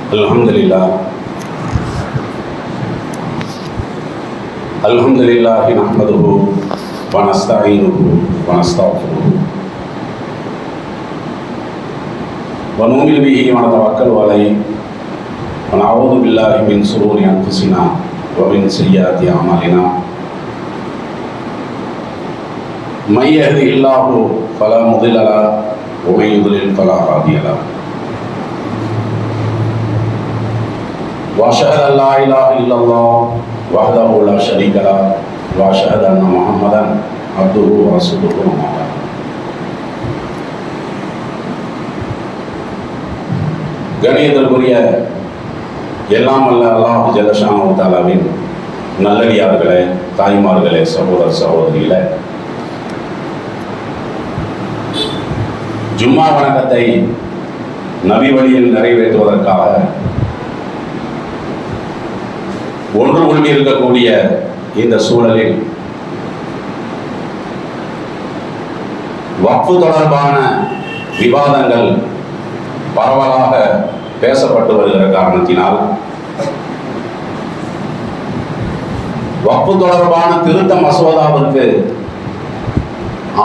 அல்ஹம்துலில்லாஹி நஹ்மதுஹு வ நஸ்தஈனுஹு வ நஸ்தக்ஃபிருஹு வ நு'மினு பிஹி வ நதவக்கலு அலைஹி வ நஅஊது பில்லாஹி மின் ஷுரூரி அன்ஃபுஸினா வ மின் ஸய்யிஆத்தி அஅமாலினா மை யஹ்திஹில்லாஹு ஃபலா முதில்ல லஹு வ மை யுضلل ஃபலா ஹாதிய லஹு وأشهد أن لا إله إلا الله وحده لا شريك له وأشهد أن محمدا عبده ورسوله أما بعد. கணியத்திற்குரிய எல்லாம் வல்ல அல்லாஹ் ஜல்லஷானஹு தஆலாவின் நல்லடியார்களே, தாய்மார்களே, சகோதர சகோதரிகளே, ஜும்மா வணக்கத்தை நபி வழியில் நிறைவேற்றுவதற்காக ஒன்று கொண்டு இருக்கக்கூடிய இந்த சூழலில் வக்ஃபு தொடர்பான விவாதங்கள் பரவலாக பேசப்பட்டு வருகிற காரணத்தினால் வக்ஃபு தொடர்பான திருத்த மசோதாவிற்கு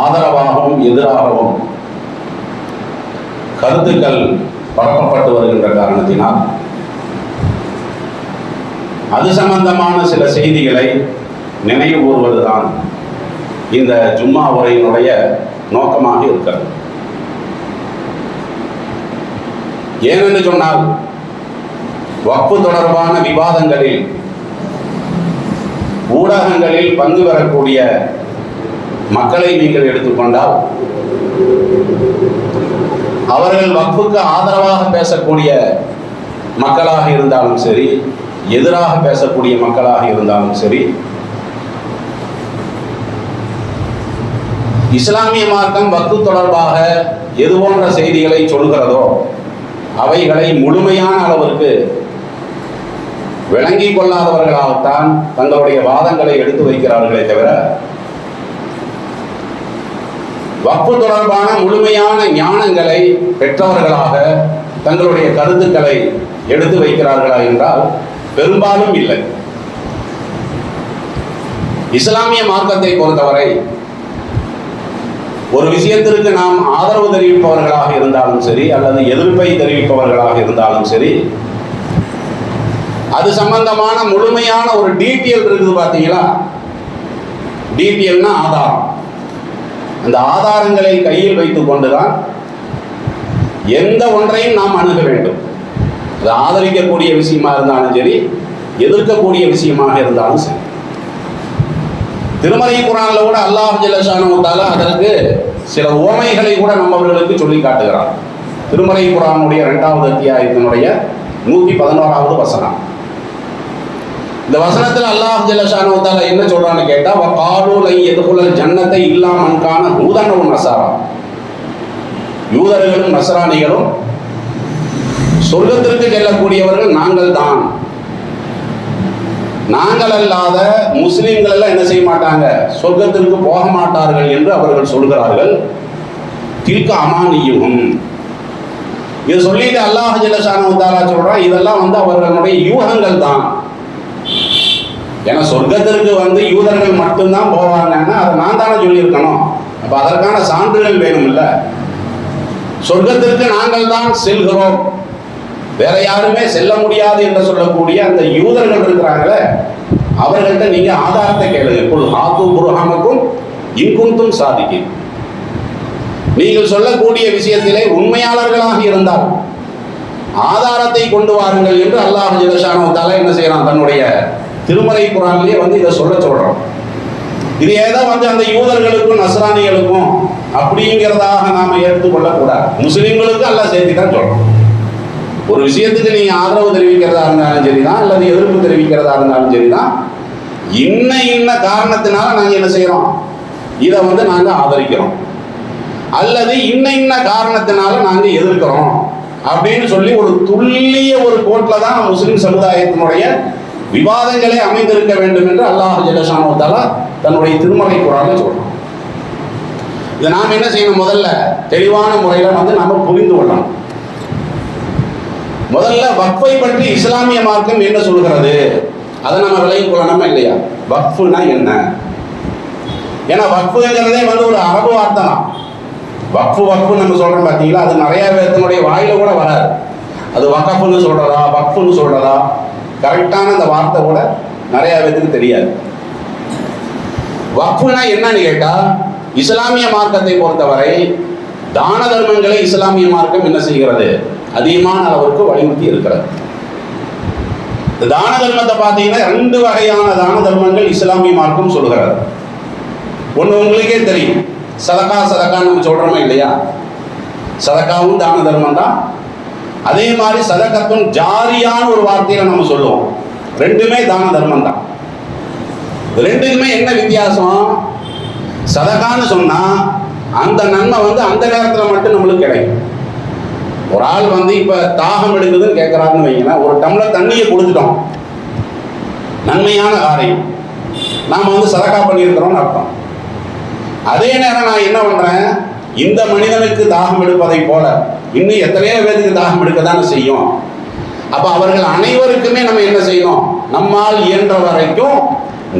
ஆதரவாகவும் எதிராகவும் கருத்துக்கள் பரப்பப்பட்டு வருகின்ற காரணத்தினால் அது சம்பந்தமான சில செய்திகளை நினைவு கூறுவதுதான் இந்த ஜும்மா உரையினுடைய நோக்கமாக இருக்கிறது. ஏனென்று சொன்னால், வக்ஃபு தொடர்பான விவாதங்களில் ஊடகங்களில் பங்கு பெறக்கூடிய மக்களை நீங்கள் எடுத்துக்கொண்டால், அவர்கள் வக்ஃபுக்கு ஆதரவாக பேசக்கூடிய மக்களாக இருந்தாலும் சரி, எதிராக பேசக்கூடிய மக்களாக இருந்தாலும் சரி, இஸ்லாமிய மார்க்கம் வக்ஃபு தொடர்பாக எது போன்ற செய்திகளை சொல்கிறதோ அவைகளை முழுமையான அளவிற்கு விளங்கிக் கொள்ளாதவர்களாகத்தான் தங்களுடைய வாதங்களை எடுத்து வைக்கிறார்களே தவிர, வக்ஃபு தொடர்பான முழுமையான ஞானங்களை பெற்றவர்களாக தங்களுடைய கருத்துக்களை எடுத்து வைக்கிறார்களா என்றால் பெரும்பாலும் இல்லை. இஸ்லாமிய மார்க்கத்தை பொறுத்தவரை ஒரு விஷயத்திற்கு நாம் ஆதரவு தெரிவிப்பவர்களாக இருந்தாலும் சரி, அல்லது எதிர்ப்பை தெரிவிப்பவர்களாக இருந்தாலும் சரி, அது சம்பந்தமான முழுமையான ஒரு டீட்டெயில் இருக்குது. பார்த்தீங்களா, டீட்டெயில்னா ஆதாரம். அந்த ஆதாரங்களை கையில் வைத்துக் கொண்டுதான் எந்த ஒன்றையும் நாம் அணுக வேண்டும். அது ஆதரிக்கக்கூடிய விஷயமா இருந்தாலும் சரி, எதிர்க்கக்கூடிய விஷயமாக இருந்தாலும் சரி. திருமறை குர்ஆன்ல கூட அல்லாஹ் ஜல்லஷானஹு தஆலா அதற்கு சில உவமைகளை கூட நம்மவர்களுக்கு சொல்லி காட்டுகிறார். திருமறை குர்ஆனுடைய 2வது அத்தியாயத்தினுடைய 111வது வசனம். இந்த வசனத்தில் அல்லாஹ் ஜல்லஷானஹு தஆலா என்ன சொல்றான்னு கேட்டா, வகாலு லை யதுகுல் ஜன்னத்தை இல்லா மன் கான ஹூதன் வ நஸரா. யூதர்களும் நஸ்ரானிகளும் சொர்க்கத்திற்கு செல்லக்கூடியவர்கள் நாங்கள் தான், நாங்கள் அல்லாத முஸ்லிம்கள் எல்லாம் என்ன செய்ய மாட்டாங்க, சொர்க்கத்திற்கு போக மாட்டார்கள் என்று அவர்கள் சொல்கிறார்கள். தில்க அமானியுஹும். இது சொல்லிட்டு அல்லாஹ் ஜல்லஷானஹு தஆலா சொல்றான், இதெல்லாம் அவர்களுடைய யூகங்கள் தான். ஏன்னா சொர்க்கத்திற்கு யூதர்கள் மட்டும்தான் போவாங்கன்னா அதை நான் தானே சொல்லியிருக்கணும். அப்ப அதற்கான சான்றுகள் வேணும் இல்ல. சொர்க்கத்திற்கு நாங்கள் தான் செல்கிறோம், வேற யாருமே செல்ல முடியாது என்று சொல்லக்கூடிய அந்த யூதர்கள் இருக்கிறாங்களே, அவர்கள்ட்ட நீங்க ஆதாரத்தை கேளுங்க. குல் ஹாது புர்ஹானக்கும் இன் குன்தும் சாதிகீன். நீங்கள் சொல்லக்கூடிய விஷயத்திலே உண்மையாளர்களாக இருந்தால் ஆதாரத்தை கொண்டு வாருங்கள் என்று அல்லாஹ் ஜல்லஷானஹு தஆலா என்ன செய்யறான், தன்னுடைய திருமறை குர்ஆனிலே இதை சொல்றான். இது ஏதோ அந்த யூதர்களுக்கும் நஸ்ரானிகளுக்கும் அப்படிங்கிறதாக நாம ஏற்றுக்கொள்ளக்கூடாது. முஸ்லிம்களுக்கு அல்லாஹ் சேர்த்து தான் சொல்றோம். ஒரு விஷயத்துக்கு நீங்க ஆதரவு தெரிவிக்கிறதா இருந்தாலும் சரிதான், அல்லது எதிர்ப்பு தெரிவிக்கிறதா இருந்தாலும் சரிதான், இன்ன காரணத்தினால நாங்க என்ன செய்யறோம், இதை நாங்க ஆதரிக்கிறோம், அல்லது இன்ன காரணத்தினால நாங்க எதிர்க்கிறோம் அப்படின்னு சொல்லி ஒரு துல்லிய ஒரு கோட்ல தான் முஸ்லிம் சமுதாயத்தினுடைய விவாதங்களே அமைந்திருக்க வேண்டும் என்று அல்லாஹ் ஜல்லஷானஹு தஆலா தன்னுடைய திருமறை குர்ஆனில் சொல்றோம். இதை நாம் என்ன செய்யணும், முதல்ல தெளிவான முறையில் நாம புரிந்து கொள்ளணும். முதல்ல வக்ஃபை பற்றி இஸ்லாமிய மார்க்கம் என்ன சொல்கிறது அதை நம்ம விளங்கிக் கொள்ளணுமா இல்லையா? வக்ஃபுனா என்ன? ஏன்னா வக்ஃபுங்கிறதே வந்து ஒரு அரபு வார்த்தை தான். வக்ஃபு நம்ம சொல்றோம் பார்த்தீங்களா, அது நிறைய பேர்த்தினுடைய வாயில கூட வராது. அது வக்ஃபுன்னு சொல்றதா வக்ஃபுன்னு சொல்றதா கரெக்டான அந்த வார்த்தை கூட நிறைய பேருக்கு தெரியாது. வக்ஃபுனா என்னன்னு கேட்டா, இஸ்லாமிய மார்க்கத்தை பொறுத்தவரை தான தர்மங்களை இஸ்லாமிய மார்க்கம் என்ன செய்கிறது? அதிகமான அளவுக்கு வலியுறுத்தி இருக்கிறது. தான தர்மத்தை பார்த்தீங்கன்னா 2 வகையான தான தர்மங்கள் இஸ்லாமிய மார்க்கம் சொல்கிறது. ஒன்று உங்களுக்கே தெரியும், சதக்கா நம்ம சொல்றோமா இல்லையா? சதக்காவும் தான தர்மம் தான். அதே மாதிரி சதக்கத்தும் ஜாரியான ஒரு வார்த்தையில நம்ம சொல்லுவோம். ரெண்டுமே தான தர்மம் தான். ரெண்டுக்குமே என்ன வித்தியாசம்? சதக்கான்னு சொன்னா அந்த நன்மை வந்து அந்த நேரத்தில் மட்டும் நம்மளுக்கு கிடைக்கும். ஒரு ஆள் வந்து இப்ப தாகம் எடுக்குதுன்னு கேட்கிறாருன்னு வைங்கன்னா, ஒரு டம்ளர் தண்ணியை கொடுத்துட்டோம், நன்மையான காரியம், நாம வந்து சதக்கா பண்ணியிருக்கிறோம்னு அர்த்தம். அதே நேரம் நான் என்ன பண்றேன், இந்த மனிதனுக்கு தாகம் எடுப்பதை போல இன்னும் எத்தனையோ பேருக்கு தாகம் எடுக்கத்தானே செய்யும். அப்ப அவர்கள் அனைவருக்குமே நம்ம என்ன செய்யணும்? நம்மால் இயன்ற வரைக்கும்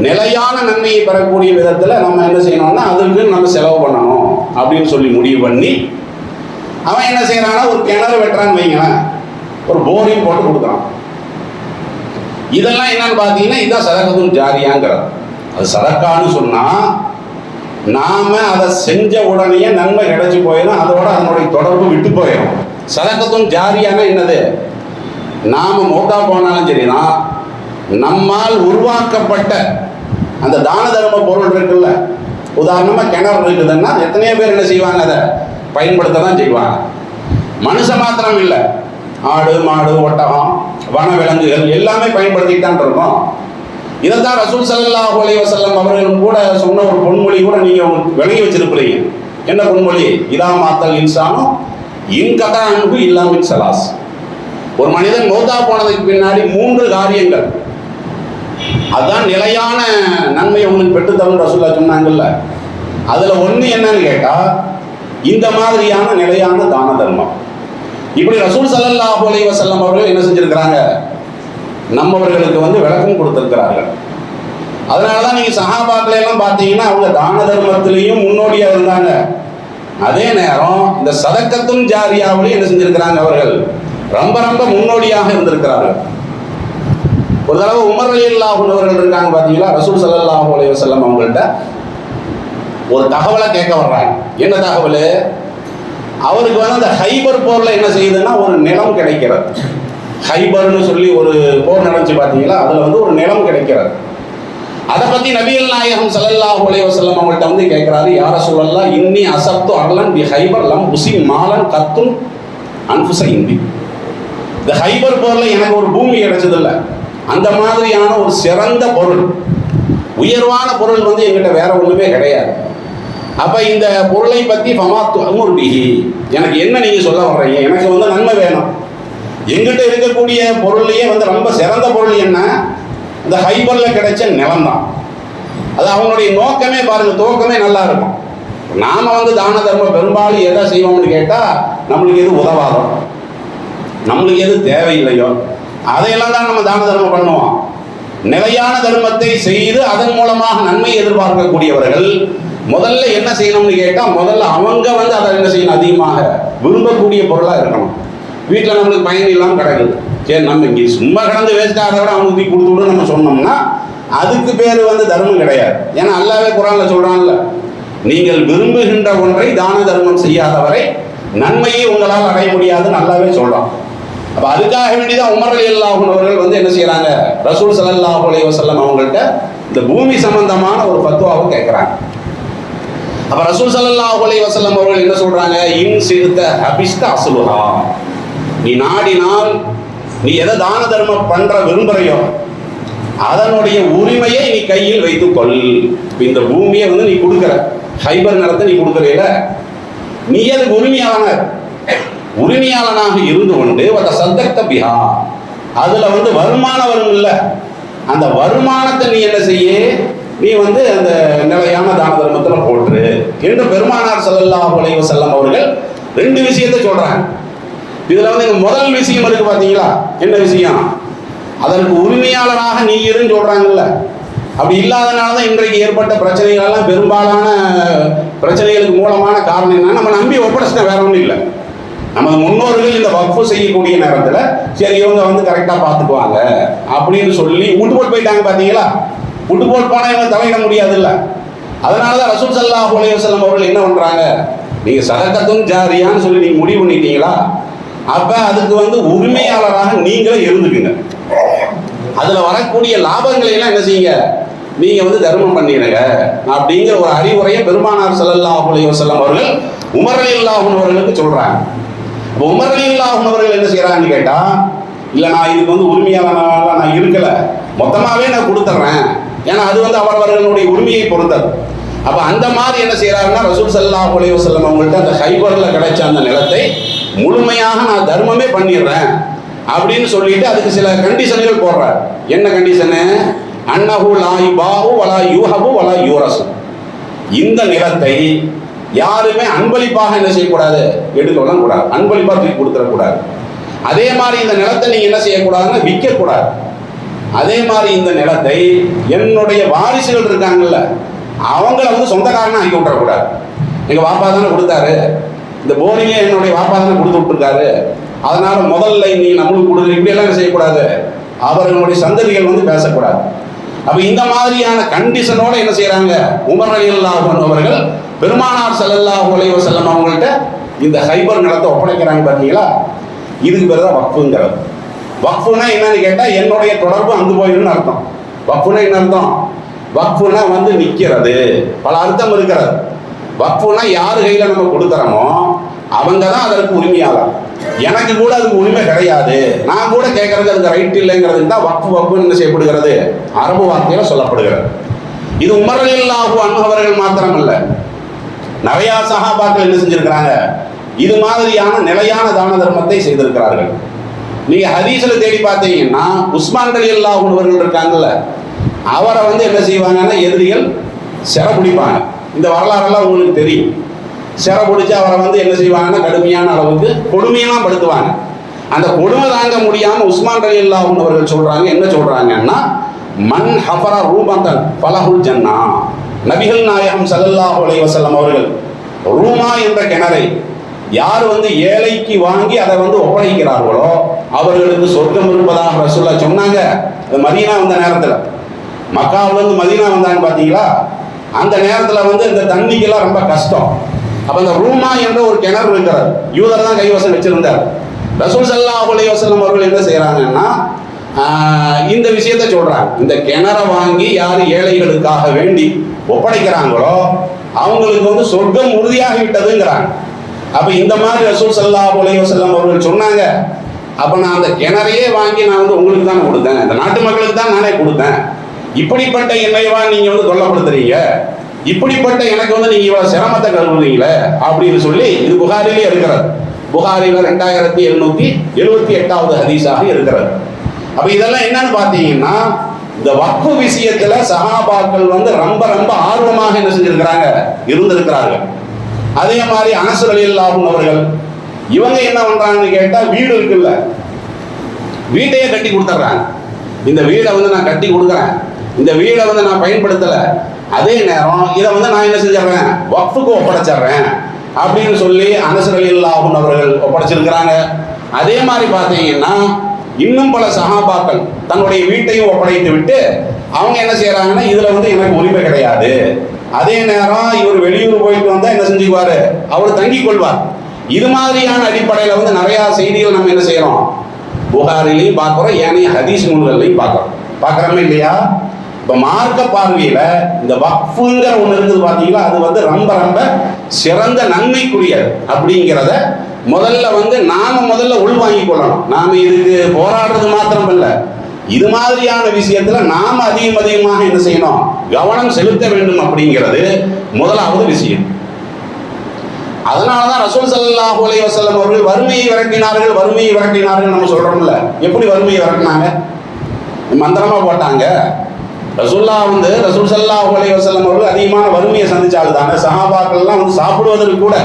நிலையான நன்மையை பெறக்கூடிய விதத்துல நம்ம என்ன செய்யணும்னா அதுக்கு நம்ம செலவு பண்ணணும் அப்படின்னு சொல்லி முடிவு பண்ணி, அவன் என்ன செய்யறான்னா ஒரு கிணறு வெட்டுறான்னு வைங்களேன், ஒரு போரிங் போட்டு கொடுக்குறான். இதெல்லாம் என்னன்னு பார்த்தீங்கன்னா இதுதான் சதக்கத்தும் ஜாரியாங்கிறது. அது சதக்கான்னு சொன்னா நாம அதை செஞ்ச உடனே நன்மை கிடைச்சி போயிடும், அதோட அதனுடைய தொடர்பு விட்டு போயிடும். சதக்கத்தும் ஜாரியான என்னது? நாம மௌத்தா போனாலும் சரிதான், நம்மால் உருவாக்கப்பட்ட அந்த தான தர்ம பொருள் இருக்குல்ல, உதாரணமா கிணறு இருக்குதுன்னா எத்தனையோ பேர் என்ன செய்வாங்க? அதை பயன்படுத்த தான் செய்வாங்க. மனுஷன் மாத்திரம் இல்லை, ஆடு மாடு ஒட்டகம் வன விலங்குகள் எல்லாமே பயன்படுத்திட்டு தான் இருக்கோம். இதைத்தான் ரசூல் ஸல்லல்லாஹு அலைஹி வஸல்லம் அவர்களும் கூட சொன்ன ஒரு பொன்மொழி கூட நீங்க விளங்கி வச்சிருக்கிறீங்க. என்ன பொன்மொழி? இதா மாத்தல் இன்சானும் இன்கதா அன்பு இல்லாமின் சலாஸ். ஒரு மனிதன் மௌத்தா போனதுக்கு பின்னாடி 3 காரியங்கள், அதுதான் நிலையான நன்மை உங்களுக்கு பெற்றுத்தரும் ரசூலுல்லாஹ் சொன்னாங்கல்ல. அதுல ஒண்ணு என்னன்னு கேட்டா இந்த மாதிரியான நிலையான தான தர்மம். இப்படி ரசூல் ஸல்லல்லாஹு அலைஹி வஸல்லம் அவர்கள் என்ன செஞ்சிருக்கிறாங்க? நம்மவர்களுக்கு வந்து விளக்கம் கொடுத்திருக்கிறார்கள். அதனாலதான் நீங்க சஹாபாக்களை எல்லாம் பார்த்தீங்கன்னா அவங்க தான தர்மத்திலையும் முன்னோடியா இருந்தாங்க. அதே நேரம் இந்த சதக்கத்தும் ஜாரியாவிலையும் என்ன செஞ்சிருக்கிறாங்க? அவர்கள் ரொம்ப ரொம்ப முன்னோடியாக இருந்திருக்கிறார்கள். ஒரு தடவை உமர் ரலியல்லாஹு அன்ஹு அவர்கள் இருக்காங்க பார்த்தீங்களா, ரசூல் ஸல்லல்லாஹு அலைஹி வஸல்லம் அவங்கள்ட்ட ஒரு தகவலை கேட்க வர்றாங்க. என்ன தகவல்? அவருக்கு வந்து அந்த ஹைபர் போர்ல என்ன செய்யுதுன்னா ஒரு நிலம் கிடைக்கிறது. ஹைபர்னு சொல்லி ஒரு போர் நடந்துச்சு பார்த்தீங்களா, அதுல வந்து ஒரு நிலம் கிடைக்கிறது. அதை பத்தி நபிகள் நாயகம் ஸல்லல்லாஹு அலைஹி வஸல்லம் அவங்கள்ட்ட வந்து கேட்கிறாரு, யா ரசூலல்லாஹ் இன்னி அஸப்து அர்லன் பி ஹைபர் லம் உஸிம் மாலன் கத்துன் அன்ஃபுஸ இந்தி. இந்த ஹைபர் போர்ல எனக்கு ஒரு பூமி கிடைச்சது இல்லை, அந்த மாதிரியான ஒரு சிறந்த பொருள், உயர்வான பொருள் வந்து என்கிட்ட வேற ஒண்ணுமே கிடையாது. அப்ப இந்த பொருளை பத்தி ஃபமாத்து அமுர் பிஹி, எனக்கு என்ன நீங்க சொல்ல வர்றீங்க? எனக்கு வந்து நன்மை வேணும். எங்கிட்ட இருக்கக்கூடிய பொருளையே வந்து ரொம்ப சிறந்த பொருள் என்ன? இந்த ஹைபர்ல கிடைச்ச நிலம் தான். அது அவங்களுடைய நோக்கமே பாருங்க, துவக்கமே நல்லா இருக்கும். நாம வந்து தான தர்மம் பெரும்பாலும் எதை செய்வோம்னு கேட்டா, நம்மளுக்கு எது உதவாதோ, நம்மளுக்கு எது தேவையில்லையோ அதையெல்லாம் தான் நம்ம தான தர்மம் பண்ணுவோம். நிலையான தர்மத்தை செய்து அதன் மூலமாக நன்மை எதிர்பார்க்கக்கூடியவர்கள் முதல்ல என்ன செய்யணும்னு கேட்டா, முதல்ல அவங்க வந்து அதை என்ன செய்யணும்? அதிகமாக விரும்பக்கூடிய பொருளா இருக்கணும். வீட்டில் நம்மளுக்கு பயன் இல்லாமல் கிடக்குது, சரி நம்ம இங்கே சும்மா கிடந்து வேஸ்ட்டாக அதை விட அவனுக்கு கொடுத்து விட நம்ம சொன்னோம்னா அதுக்கு பேர் வந்து தர்மம் கிடையாது. ஏன்னா அல்லாஹ்வே குர்ஆன்ல சொல்றான்ல, நீங்கள் விரும்புகின்ற ஒன்றை தான தர்மம் செய்யாதவரை நன்மையை உங்களால் அடைய முடியாதுன்னு அல்லாஹ்வே சொல்றான். அப்ப அதுக்காக வேண்டிதான் உமர் ரலியல்லாஹு அன்ஹு அவர்கள் வந்து என்ன செய்யறாங்க? ரசூல் ஸல்லல்லாஹு அலைஹி வஸல்லம் அவங்கள்ட்ட இந்த பூமி சம்பந்தமான ஒரு ஃபத்வாவை கேட்கிறாங்க. அப்ப ரசூல் ஸல்லல்லாஹு அலைஹி வஸல்லம் அவர்கள் என்ன சொல்றாங்க? இன் சிறுத்த ஹபிஸ்த அஸ்லுஹா, நீ நாடினால் நீ எதை தான தர்மம் பண்ற விரும்புறையோ அதனுடைய உரிமையை நீ கையில் வைத்துக்கொள். இந்த பூமியை வந்து நீ கொடுக்குற, ஹைபர் நிலத்தை நீ கொடுக்குறீல, நீ அதுக்கு உரிமையாளனாக இருந்து கொண்டு சத்தக்த பிஹா, அதுல வந்து வருமானம் வரும் இல்ல, அந்த வருமானத்தை நீ என்ன செய்ய? நீ வந்து அந்த நிலையான தான தர்மத்துல போட்டுரு என்று பெருமானார் ஸல்லல்லாஹு அலைஹி வஸல்லம் அவர்கள் 2 விஷயத்தை சொல்றாங்க. இதுல வந்து முதல் விஷயம் இருக்கு பாத்தீங்களா, என்ன விஷயம்? அதற்கு உரிமையாளராக நீ இருன்னு சொல்றாங்கல்ல. அப்படி இல்லாதனாலதான் இன்றைக்கு ஏற்பட்ட பிரச்சனைகள் எல்லாம் பெரும்பாலான பிரச்சனைகளுக்கு மூலமான காரணம் என்ன, நம்ம நம்பி ஒப்படைச்சிட்ட, வேற ஒன்றும் இல்லை. நமது முன்னோர்கள் இந்த வக்ஃபு செய்யக்கூடிய நேரத்தில் சரி இவங்க வந்து கரெக்டாக பார்த்துக்குவாங்க அப்படின்னு சொல்லி விட்டு போட்டு போயிட்டாங்க. பார்த்தீங்களா, விட்டு போட்டு போனால் இவங்க தலையிட முடியாது இல்லை. அதனால தான் ரசூல் ஸல்லல்லாஹு அலைஹி வஸல்லம் அவர்கள் என்ன பண்ணுறாங்க, நீங்கள் சதகத்துன் ஜாரியான்னு சொல்லி நீங்கள் முடிவு பண்ணிட்டீங்களா, அப்போ அதுக்கு வந்து உரிமையாளராக நீங்களே இருந்துக்குங்க. அதில் வரக்கூடிய லாபங்களை எல்லாம் என்ன செய்யுங்க, நீங்கள் வந்து தர்மம் பண்ணிடுங்க அப்படிங்கிற ஒரு அறிவுரையை பெருமானார் ஸல்லல்லாஹு அலைஹி வஸல்லம் அவர்கள் உமர் ரலியல்லாஹு அன்ஹு அவர்களுக்கு சொல்கிறாங்க. இப்போ உமர் ரலியல்லாஹு அன்ஹு அவர்கள் என்ன செய்கிறாங்கன்னு கேட்டால், இல்லை நான் இதுக்கு வந்து உரிமையாளனால நான் இருக்கலை, மொத்தமாகவே நான் கொடுத்துட்றேன், ஏன்னா அது வந்து அவர்களுடைய உரிமையை பொறுத்தது. அப்போ அந்த மாதிரி என்ன செய்கிறாருன்னா, ரசூல் ஸல்லல்லாஹு அலைஹி வஸல்லம் அவங்கள்ட்ட அந்த ஹைபரில் கிடைச்ச அந்த நிலத்தை முழுமையாக நான் தர்மமே பண்ணிடுறேன் அப்படின்னு சொல்லிட்டு அதுக்கு சில கண்டிஷன்கள் போடுறார். என்ன கண்டிஷனு? அன்னஹு லா யுபாஹு வலா யூஹபு வலா யூரசு. இந்த நிலத்தை யாருமே அன்பளிப்பாக என்ன செய்யக்கூடாது, எடுக்கலாம் கூடாது, அன்பளிப்பாக தூக்கி கொடுத்துடக்கூடாது. அதே மாதிரி இந்த நிலத்தை நீங்க என்ன செய்யக்கூடாதுன்னா விற்கக்கூடாது. அதே மாதிரி இந்த நிலத்தை என்னுடைய வாரிசுகள் இருக்காங்கல்ல, அவங்கள வந்து சொந்தக்காரனா ஆக்கி விட்டுறக்கூடாது. எங்க வாப்பா தானே கொடுத்தாரு, இந்த போரிங்க என்னுடைய வாப்பா தானே கொடுத்து விட்டுருக்காரு, அதனால முதல்ல நீ நம்மளுக்கு கொடுக்குற, இப்படி எல்லாம் செய்யக்கூடாது. அவர்களுடைய சந்ததிகள் வந்து பேசக்கூடாது. அப்ப இந்த மாதிரியான கண்டிஷனோட என்ன செய்யறாங்க, உமர் ரலியல்லாஹு அன்ஹு அவர்கள் பெருமானார் ஸல்லல்லாஹு அலைஹி வஸல்லம் அவங்கள்ட்ட இந்த ஹைபர் நிலத்தை ஒப்படைக்கிறாங்க. பார்த்தீங்களா, இதுக்கு பேர் தான் வக்ஃபுங்கிறது. வக்ஃபுனா என்னன்னு கேட்டா, என்னுடைய தொடர்பு அங்கு போயிடும்னு அர்த்தம். வக்ஃபுனா என்ன அர்த்தம்? வக்ஃபுனா வந்து நிற்கிறது, பல அர்த்தம் இருக்கிறது. வக்ஃபுனா யாரு கையில நம்ம கொடுக்குறோமோ அவங்க தான் அதற்கு உரிமையாளர். எனக்கு கூட அதுக்கு உரிமை கிடையாது, நான் கூட கேட்கறது அதுக்கு ரைட் இல்லைங்கிறது தான் வக்ஃபு வக்ஃபுன்னு என்ன செய்யப்படுகிறது, அரபு வார்த்தையில சொல்லப்படுகிறது. இது உமர் ரலியல்லாஹு அன்ஹு அவர்கள் மாத்திரம் அல்ல, நிறைய சஹாபாக்கள் என்ன செஞ்சிருக்கிறாங்க, இது மாதிரியான நிலையான தான தர்மத்தை செய்திருக்கிறார்கள். நீங்க ஹதீஸ்ல தேடி பார்த்தீங்கன்னா உஸ்மான் ரலியல்லாஹு அன்ஹு அவர்கள் இருக்காங்கல்ல, அவரை வந்து என்ன செய்வாங்கன்னா எதிரிகள் சிறை பிடிப்பாங்க. இந்த வரலாறெல்லாம் உங்களுக்கு தெரியும். சிறை பிடிச்சி அவரை வந்து என்ன செய்வாங்கன்னா கடுமையான அளவுக்கு கொடுமையெல்லாம் படுத்துவாங்க. அந்த கொடுமை தாங்க முடியாம உஸ்மான் ரலியல்லாஹு அன்ஹு அவர்கள் சொல்றாங்க, என்ன சொல்றாங்கன்னா, மன் ஹஃபர ரூபத்தன் ஃபலஹுல் ஜன்னா. நபிகள் நாயகம் ஸல்லல்லாஹு அலைஹி வஸல்லம் அவர்கள் ரூமா என்ற கிணறை யார் வந்து ஏழைக்கு வாங்கி அதை வந்து ஒப்படைக்கிறார்களோ அவர்களுக்கு சொர்க்கம் இருப்பதாக ரசூலுல்லாஹ் சொன்னாங்க. அது மதீனா வந்த நேரத்தில், மக்காவிலிருந்து மதீனா வந்தாங்க பார்த்தீங்களா, அந்த நேரத்தில் வந்து இந்த தண்ணிக்கெல்லாம் ரொம்ப கஷ்டம். அப்போ அந்த ரூமா என்ற ஒரு கிணறு இருக்கிறார், யூதர் தான் கைவசம் வச்சிருந்தார். ரசூல் ஸல்லல்லாஹு அலைஹி வஸல்லம் அவர்கள் என்ன செய்கிறாங்கன்னா இந்த விஷயத்தை சொல்றாங்க, இந்த கிணறை வாங்கி யார் ஏழைகளுக்காக வேண்டி ஒப்படைக்கிறாங்களோ அவங்களுக்கு வந்து சொர்க்கம் உறுதியாகிவிட்டதுங்கிறாங்க. அப்போ இந்த மாதிரி ரசூல் ஸல்லல்லாஹு அலைஹி வஸல்லம் அவர்கள் சொன்னாங்க. அப்போ நான் அந்த கிணறையே வாங்கி நான் வந்து உங்களுக்கு தானே கொடுத்தேன், இந்த நாட்டு மக்களுக்கு தான் நானே கொடுத்தேன், இப்படிப்பட்ட என்னைவா நீங்க வந்து தொல்லப்படுத்துறீங்க, இப்படிப்பட்ட எனக்கு வந்து நீங்க இவ்வளவு சிரமத்தை கருதுறீங்களே அப்படின்னு சொல்லி, இது புகாரிலே இருக்கிறது. புகாரில 2778வது ஹதீஸாக இருக்கிறது. அப்ப இதெல்லாம் என்னன்னு பார்த்தீங்கன்னா, இந்த வக்ஃபு விஷயத்துல சஹாபாக்கள் வந்து ரொம்ப ரொம்ப ஆர்வமாக என்ன செஞ்சிருக்கிறாங்க, இருந்திருக்கிறார்கள். அதே மாதிரி அனஸ் ரலியல்லாஹு அன்ஹு அவர்கள் இவங்க என்ன பண்றாங்கன்னு கேட்டா, வீடு இருக்குல்ல, வீட்டையே கட்டி கொடுத்துட்றாங்க. இந்த வீடை வந்து நான் கட்டி கொடுக்குறேன், இந்த வீடை வந்து நான் பயன்படுத்தல, அதே நேரம் இதை வந்து நான் என்ன செஞ்சிடறேன், வக்ஃபுக்கு ஒப்படைச்சிடுறேன் அப்படின்னு சொல்லி அனஸ் ரலியல்லாஹு அன்ஹு அவர்கள் ஒப்படைச்சிருக்கிறாங்க. அதே மாதிரி பார்த்தீங்கன்னா இன்னும் பல சஹாபாக்கள் தன்னுடைய வீட்டையும் ஒப்படைத்து விட்டு அவங்க என்ன செய்யறாங்கன்னா, இதுல வந்து எனக்கு உரிமை கிடையாது, அதே நேரம் இவர் வெளியூர் போயிட்டு வந்தா என்ன செஞ்சுக்குவாரு, அவர் தங்கிக் கொள்வார். இது மாதிரியான அடிப்படையில் வந்து நிறைய செய்திகள் நம்ம என்ன செய்யறோம், புகாரிலையும் பார்க்குறோம், ஏனைய ஹதீஸ் நூல்கள்லையும் பார்க்குறோமே இல்லையா. இப்போ மார்க்க பார்வையில் இந்த வக்ஃபுங்கிற ஒன்று இருக்குது பார்த்தீங்களா, அது வந்து ரொம்ப ரொம்ப சிறந்த நன்மைக்குரியது அப்படிங்கிறத முதல்ல வந்து நாம முதல்ல உள்வாங்கிக் கொள்ளணும். நாம இதுக்கு போராடுறது மாத்திரம் இல்லை, இது மாதிரியான விஷயத்துல நாம அதிகமாக என்ன செய்யணும், கவனம் செலுத்த வேண்டும் அப்படிங்கிறது முதலாவது விஷயம். அதனாலதான் ரசூல் ஸல்லல்லாஹு அலைஹி வஸல்லம் அவர்கள் வறுமையை விரட்டினார்கள் நம்ம சொல்றோம்ல. எப்படி வறுமையை விரட்டினாங்க, மந்திரமா போட்டாங்க. ரசூல் ஸல்லல்லாஹு அலைஹி வஸல்லம் அவர்கள் அதிகமான வறுமையை சந்திச்சாலும் தானே, சஹாபாக்கள் எல்லாம் வந்து சாப்பிடுவதற்கு கூட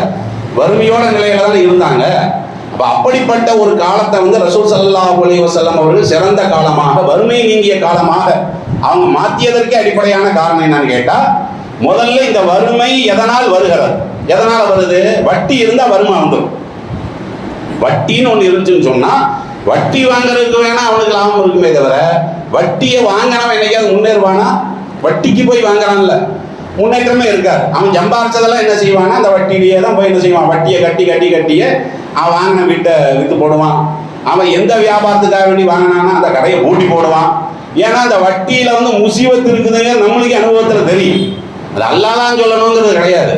வறுமையோட நிலையில தான் இருந்தாங்க. அப்ப அப்படிப்பட்ட ஒரு காலத்தை வந்து ரசூல் ஸல்லல்லாஹு அலைஹி வஸல்லம் அவர்கள் சிறந்த காலமாக, வறுமை நீங்கிய காலமாக அவங்க மாற்றியதற்கே அடிப்படையான காரணம் என்னன்னு கேட்டா, முதல்ல இந்த வறுமை எதனால் வருகிறது, எதனால் வருது? வட்டி இருந்தால் வறுமை வந்துடும். வட்டின்னு ஒன்று இருந்துச்சுன்னு சொன்னா, வட்டி வாங்குறதுக்கு வேணா அவனுக்கு லாபம் இருக்குமே தவிர, வட்டியை வாங்கினவன் என்னைக்காவது முன்னேறுவானா? வட்டிக்கு போய் வாங்குறான்ல, முன்னேற்றமே இருக்காது. அவன் சம்பாரிச்சதெல்லாம் என்ன செய்வானா, அந்த வட்டியிலேயே தான் போய் என்ன செய்வான், வட்டியை கட்டியே அவன் வாங்கின வீட்டை விற்று போடுவான். அவன் எந்த வியாபாரத்துக்காக வேண்டி வாங்கினானா அந்த கடையை பூட்டி போடுவான். ஏன்னா அந்த வட்டியில வந்து முசீபத்து இருக்குதுங்க, நம்மளுக்கு அனுபவத்தில் தெரியும். அது அல்லாதான் சொல்லணுங்கிறது கிடையாது.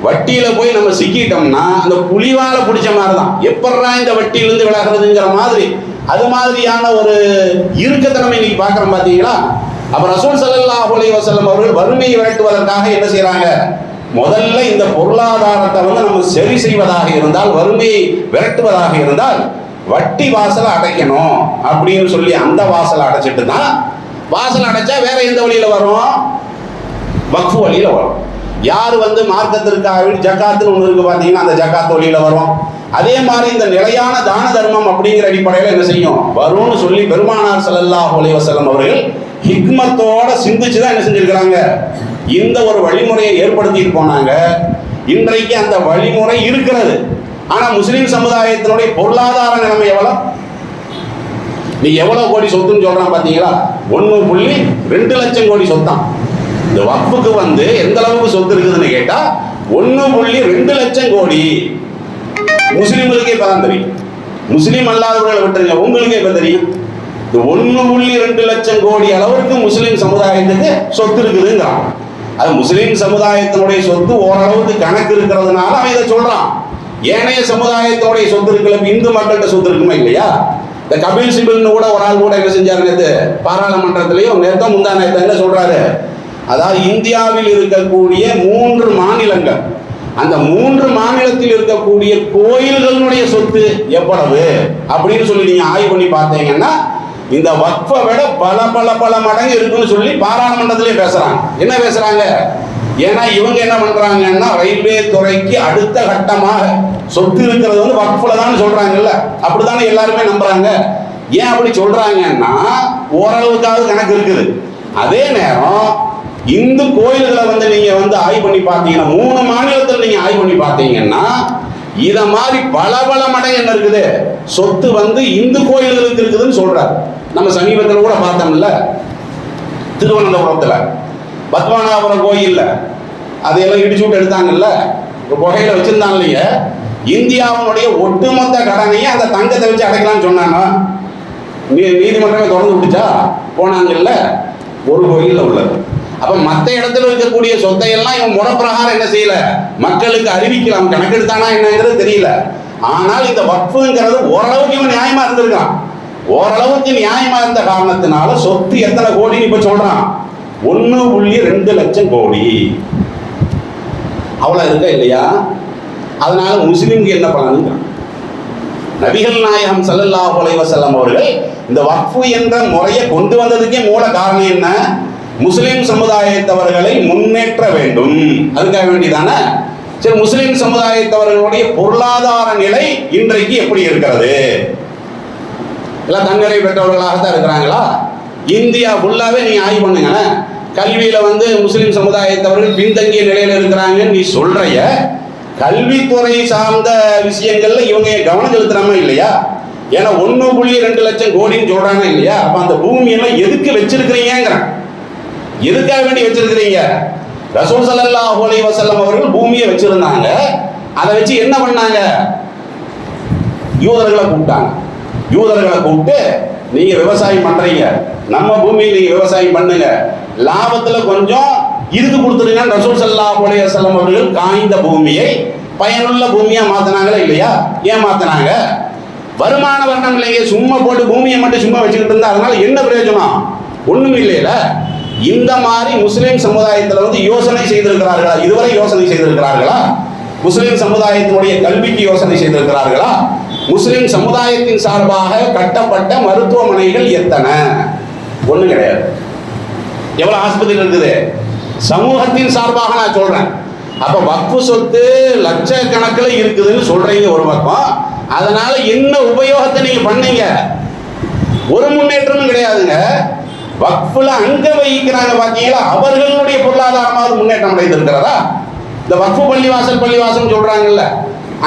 வட்டியில போய் நம்ம சிக்கிட்டோம்னா அந்த புலிவால பிடிச்ச மாதிரி தான். எப்படா இந்த வட்டியிலிருந்து விலகிறதுங்கிற மாதிரி, அது மாதிரியான ஒரு இறுக்கத்தனமை இன்னைக்கு பார்க்குறோம் பார்த்தீங்களா? அப்ப ரசூல் ஸல்லல்லாஹு அலைஹி வஸல்லம் அவர்கள் வறுமையை விரட்டுவதற்காக என்ன செய்யறாங்க? முதல்ல இந்த பொருளாதாரத்தை வந்து நம்ம சரி செய்வதாக இருந்தால், வறுமையை விரட்டுவதாக இருந்தால், வட்டி வாசலை அடைக்கணும் அப்படின்னு சொல்லி அந்த வாசலை அடைச்சிட்டு தான், வாசல் அடைச்சா வேற எந்த வழியில வரும்? வக்ஃப் வழியில வரும். யார் வந்து மார்க்கத்திற்காக ஜக்காத்துன்னு ஒன்று இருக்கு பார்த்தீங்கன்னா, அந்த ஜக்காத் வழியில வரும். அதே மாதிரி இந்த நிலையான தான தர்மம் அப்படிங்கிற அடிப்படையில் என்ன செய்யும் வரும்னு சொல்லி பெருமானார் ஸல்லல்லாஹு அலைஹி வஸல்லம் அவர்கள் ஹிக்மத்தோட சிந்திச்சு தான் என்ன செஞ்சிருக்கிறாங்க, இந்த ஒரு வழிமுறையை ஏற்படுத்திட்டு போனாங்க. இன்றைக்கு அந்த வழிமுறை இருக்கிறது. ஆனா முஸ்லிம் சமுதாயத்தினுடைய பொருளாதார நிலைமை எவ்வளவு? நீ எவ்வளவு கோடி சொத்துன்னு சொல்றான் பாத்தீங்களா? 1.2 லட்சம் கோடி சொத்தான். இந்த வக்ஃபுக்கு வந்து எந்த அளவுக்கு சொத்து இருக்குதுன்னு கேட்டா 1.2 லட்சம் கோடி. முஸ்லிம்களுக்கே இப்பதான் தெரியும். முஸ்லீம் அல்லாதவர்களை விட்டுருங்க, உங்களுக்கே இப்ப தெரியும். 1.2 லட்சம் கோடி அளவுக்கு முஸ்லிம் சமுதாயத்துக்கு சொத்து இருக்குதுங்கிறான். அது முஸ்லிம் சமுதாயத்தினுடைய சொத்து ஓரளவுக்கு கணக்கு இருக்கிறதுனால அவன் இதை சொல்றான். ஏனைய சமுதாயத்தினுடைய சொத்து இருக்குல்ல, இந்து மக்கள்கிட்ட சொத்து இருக்குமா இல்லையா? இந்த கபில் சிபில்னு கூட ஒரு ஆள் கூட என்ன செஞ்சாரு நேற்று பாராளுமன்றத்திலையும், நேற்று முந்தா நேற்று என்ன சொல்றாரு, அதாவது இந்தியாவில் இருக்கக்கூடிய 3 மாநிலங்கள், அந்த 3 மாநிலத்தில் இருக்கக்கூடிய கோயில்களுடைய சொத்து எவ்வளவு அப்படின்னு சொல்லி நீங்க ஆய்வு பண்ணி பார்த்தீங்கன்னா, இந்த வக்ஃபை விட பல பல பல மடங்கு இருக்குன்னு சொல்லி பாராளுமன்றத்திலே பேசுறாங்க. என்ன பேசுறாங்க? ஏன்னா இவங்க என்ன பண்றாங்கன்னா, ரயில்வே துறைக்கு அடுத்த கட்டமாக சொத்து இருக்கிறது வந்து வக்ஃப்ல தான் சொல்றாங்கல்ல, அப்படித்தானே எல்லாருமே நம்புறாங்க. ஏன் அப்படி சொல்றாங்கன்னா, ஓரளவுக்காவது கணக்கு இருக்குது. அதே நேரம் இந்து கோயில்களை வந்து நீங்க வந்து ஆய்வு பண்ணி பார்த்தீங்கன்னா, 3 மாநிலத்தில் நீங்க ஆய்வு பண்ணி பார்த்தீங்கன்னா, இத மாதிரி பல பல மடங்கு என்ன இருக்குது சொத்து வந்து இந்து கோயில்களுக்கு இருக்குதுன்னு சொல்றாரு. நம்ம சமீபத்தில் கூட பார்த்தோம்ல, திருவனந்தபுரத்துல பத்மநாபபுரம் கோயில்ல அதையெல்லாம் இடிச்சு விட்டு எடுத்தாங்கல்ல, புகையில வச்சிருந்தாங்க இல்லையா, இந்தியாவுடைய ஒட்டுமொத்த கடனையும் அந்த தங்கத்தை வச்சு அடைக்கலாம்னு சொன்னாங்க. நீதிமன்றமே தொடர்ந்து விட்டுச்சா போனாங்கல்ல, ஒரு கோயில்ல உள்ளது. அப்ப மற்ற இடத்துல இருக்கக்கூடிய சொத்தை எல்லாம் இவன் முறைப்பிரகாரம் என்ன செய்யல, மக்களுக்கு அறிவிக்கலாம், கணக்கெடுத்தானா என்னங்கிறது தெரியல. ஆனால் இந்த வக்ஃபுங்கிறது ஓரளவுக்கு இவன் நியாயமா இருந்திருக்கான். ஓரளவுக்கு நியாயமா இருந்த காரணத்தினால சொத்து எத்தனை கோடின்னு இப்ப சொல்றான், 1.2 லட்சம் கோடி. அவ்வளவு இருக்கா இல்லையா? அதனால முஸ்லிம்க்கு என்ன பண்ணணும்? நபிகள் நாயகம் ஸல்லல்லாஹு அலைஹி வஸல்லம் அவர்கள் இந்த வக்ஃபு என்ற முறையை கொண்டு வந்ததுக்கே மூல காரணம் என்ன? முஸ்லிம் சமுதாயத்தவர்களை முன்னேற்ற வேண்டும், அதுக்காக வேண்டிதானே. சரி, முஸ்லிம் சமுதாயத்தவர்களுடைய பொருளாதார நிலை இன்றைக்கு எப்படி இருக்கிறது? எல்லாம் தன்னிறை பெற்றவர்களாகத்தான் இருக்கிறாங்களா? இந்தியா ஃபுல்லாவே நீங்க ஆய்வு பண்ணுங்க. கல்வியில வந்து முஸ்லிம் சமுதாயத்தவர்கள் பின்தங்கிய நிலையில இருக்கிறாங்க நீ சொல்றைய, கல்வித்துறை சார்ந்த விஷயங்கள்ல இவங்க கவனம் செலுத்துறாம இல்லையா? ஏன்னா 1.2 லட்சம் கோடின்னு சொல்றாங்க இல்லையா? அப்ப அந்த பூமியெல்லாம் எதுக்கு வச்சிருக்கிறீங்கிறான், எதுக்காக வேண்டி வச்சிருக்கிறீங்க? ரசூல் ஸல்லல்லாஹு அலைஹி வஸல்லம் அவர்கள் பூமியை வச்சிருந்தாங்க. அதை வச்சு என்ன பண்ணாங்க? யூதர்களை கூப்பிட்டாங்க. யூதர்களை கூப்பிட்டு, நீங்க விவசாயம் பண்றீங்க, நம்ம பூமியில் நீங்க விவசாயம் பண்ணுங்க, லாபத்துல கொஞ்சம் இதுக்கு கொடுத்துருங்க. ரசூல் ஸல்லல்லாஹு அலைஹி வஸல்லம் அவர்கள் காய்ந்த பூமியை பயனுள்ள பூமியா மாத்தினாங்களா இல்லையா? ஏன் மாத்தினாங்க? வருமான வர்ணம் இல்லைங்க, சும்மா போட்டு பூமியை மட்டும் சும்மா வச்சுக்கிட்டு இருந்தா அதனால என்ன பிரயோஜனம்? ஒண்ணும் இல்லையில. இந்த மாதிரி முஸ்லிம் சமுதாயத்தில் வந்து யோசனை செய்திருக்கிறார்களா? இதுவரை யோசனை செய்திருக்கிறார்களா? முஸ்லிம் சமுதாயத்தினுடைய கல்விக்கு யோசனை செய்திருக்கிறார்களா? முஸ்லிம் சமுதாயத்தின் சார்பாக கட்டப்பட்ட மருத்துவமனைகள் எத்தனை? ஒண்ணு கிடையாது. எவ்வளவு ஆஸ்பத்திரி இருக்குது? சமூகத்தின் சார்பாக நான் சொல்றேன். அப்ப வக்ஃபு சொத்து லட்சக்கணக்கில் இருக்குதுன்னு சொல்றீங்க ஒரு பக்கம். அதனால என்ன உபயோகத்தை நீங்க பண்ணீங்க? ஒரு முன்னேற்றமும் கிடையாதுங்க. வக்ஃபுல அங்க வகிக்கிறாங்க பாத்தீங்களா, அவர்களுடைய பொருளாதாரமாவது முன்னேற்றம் அடைந்திருக்கிறதா? இந்த வக்ஃபு பள்ளிவாசல் சொல்றாங்கல்ல,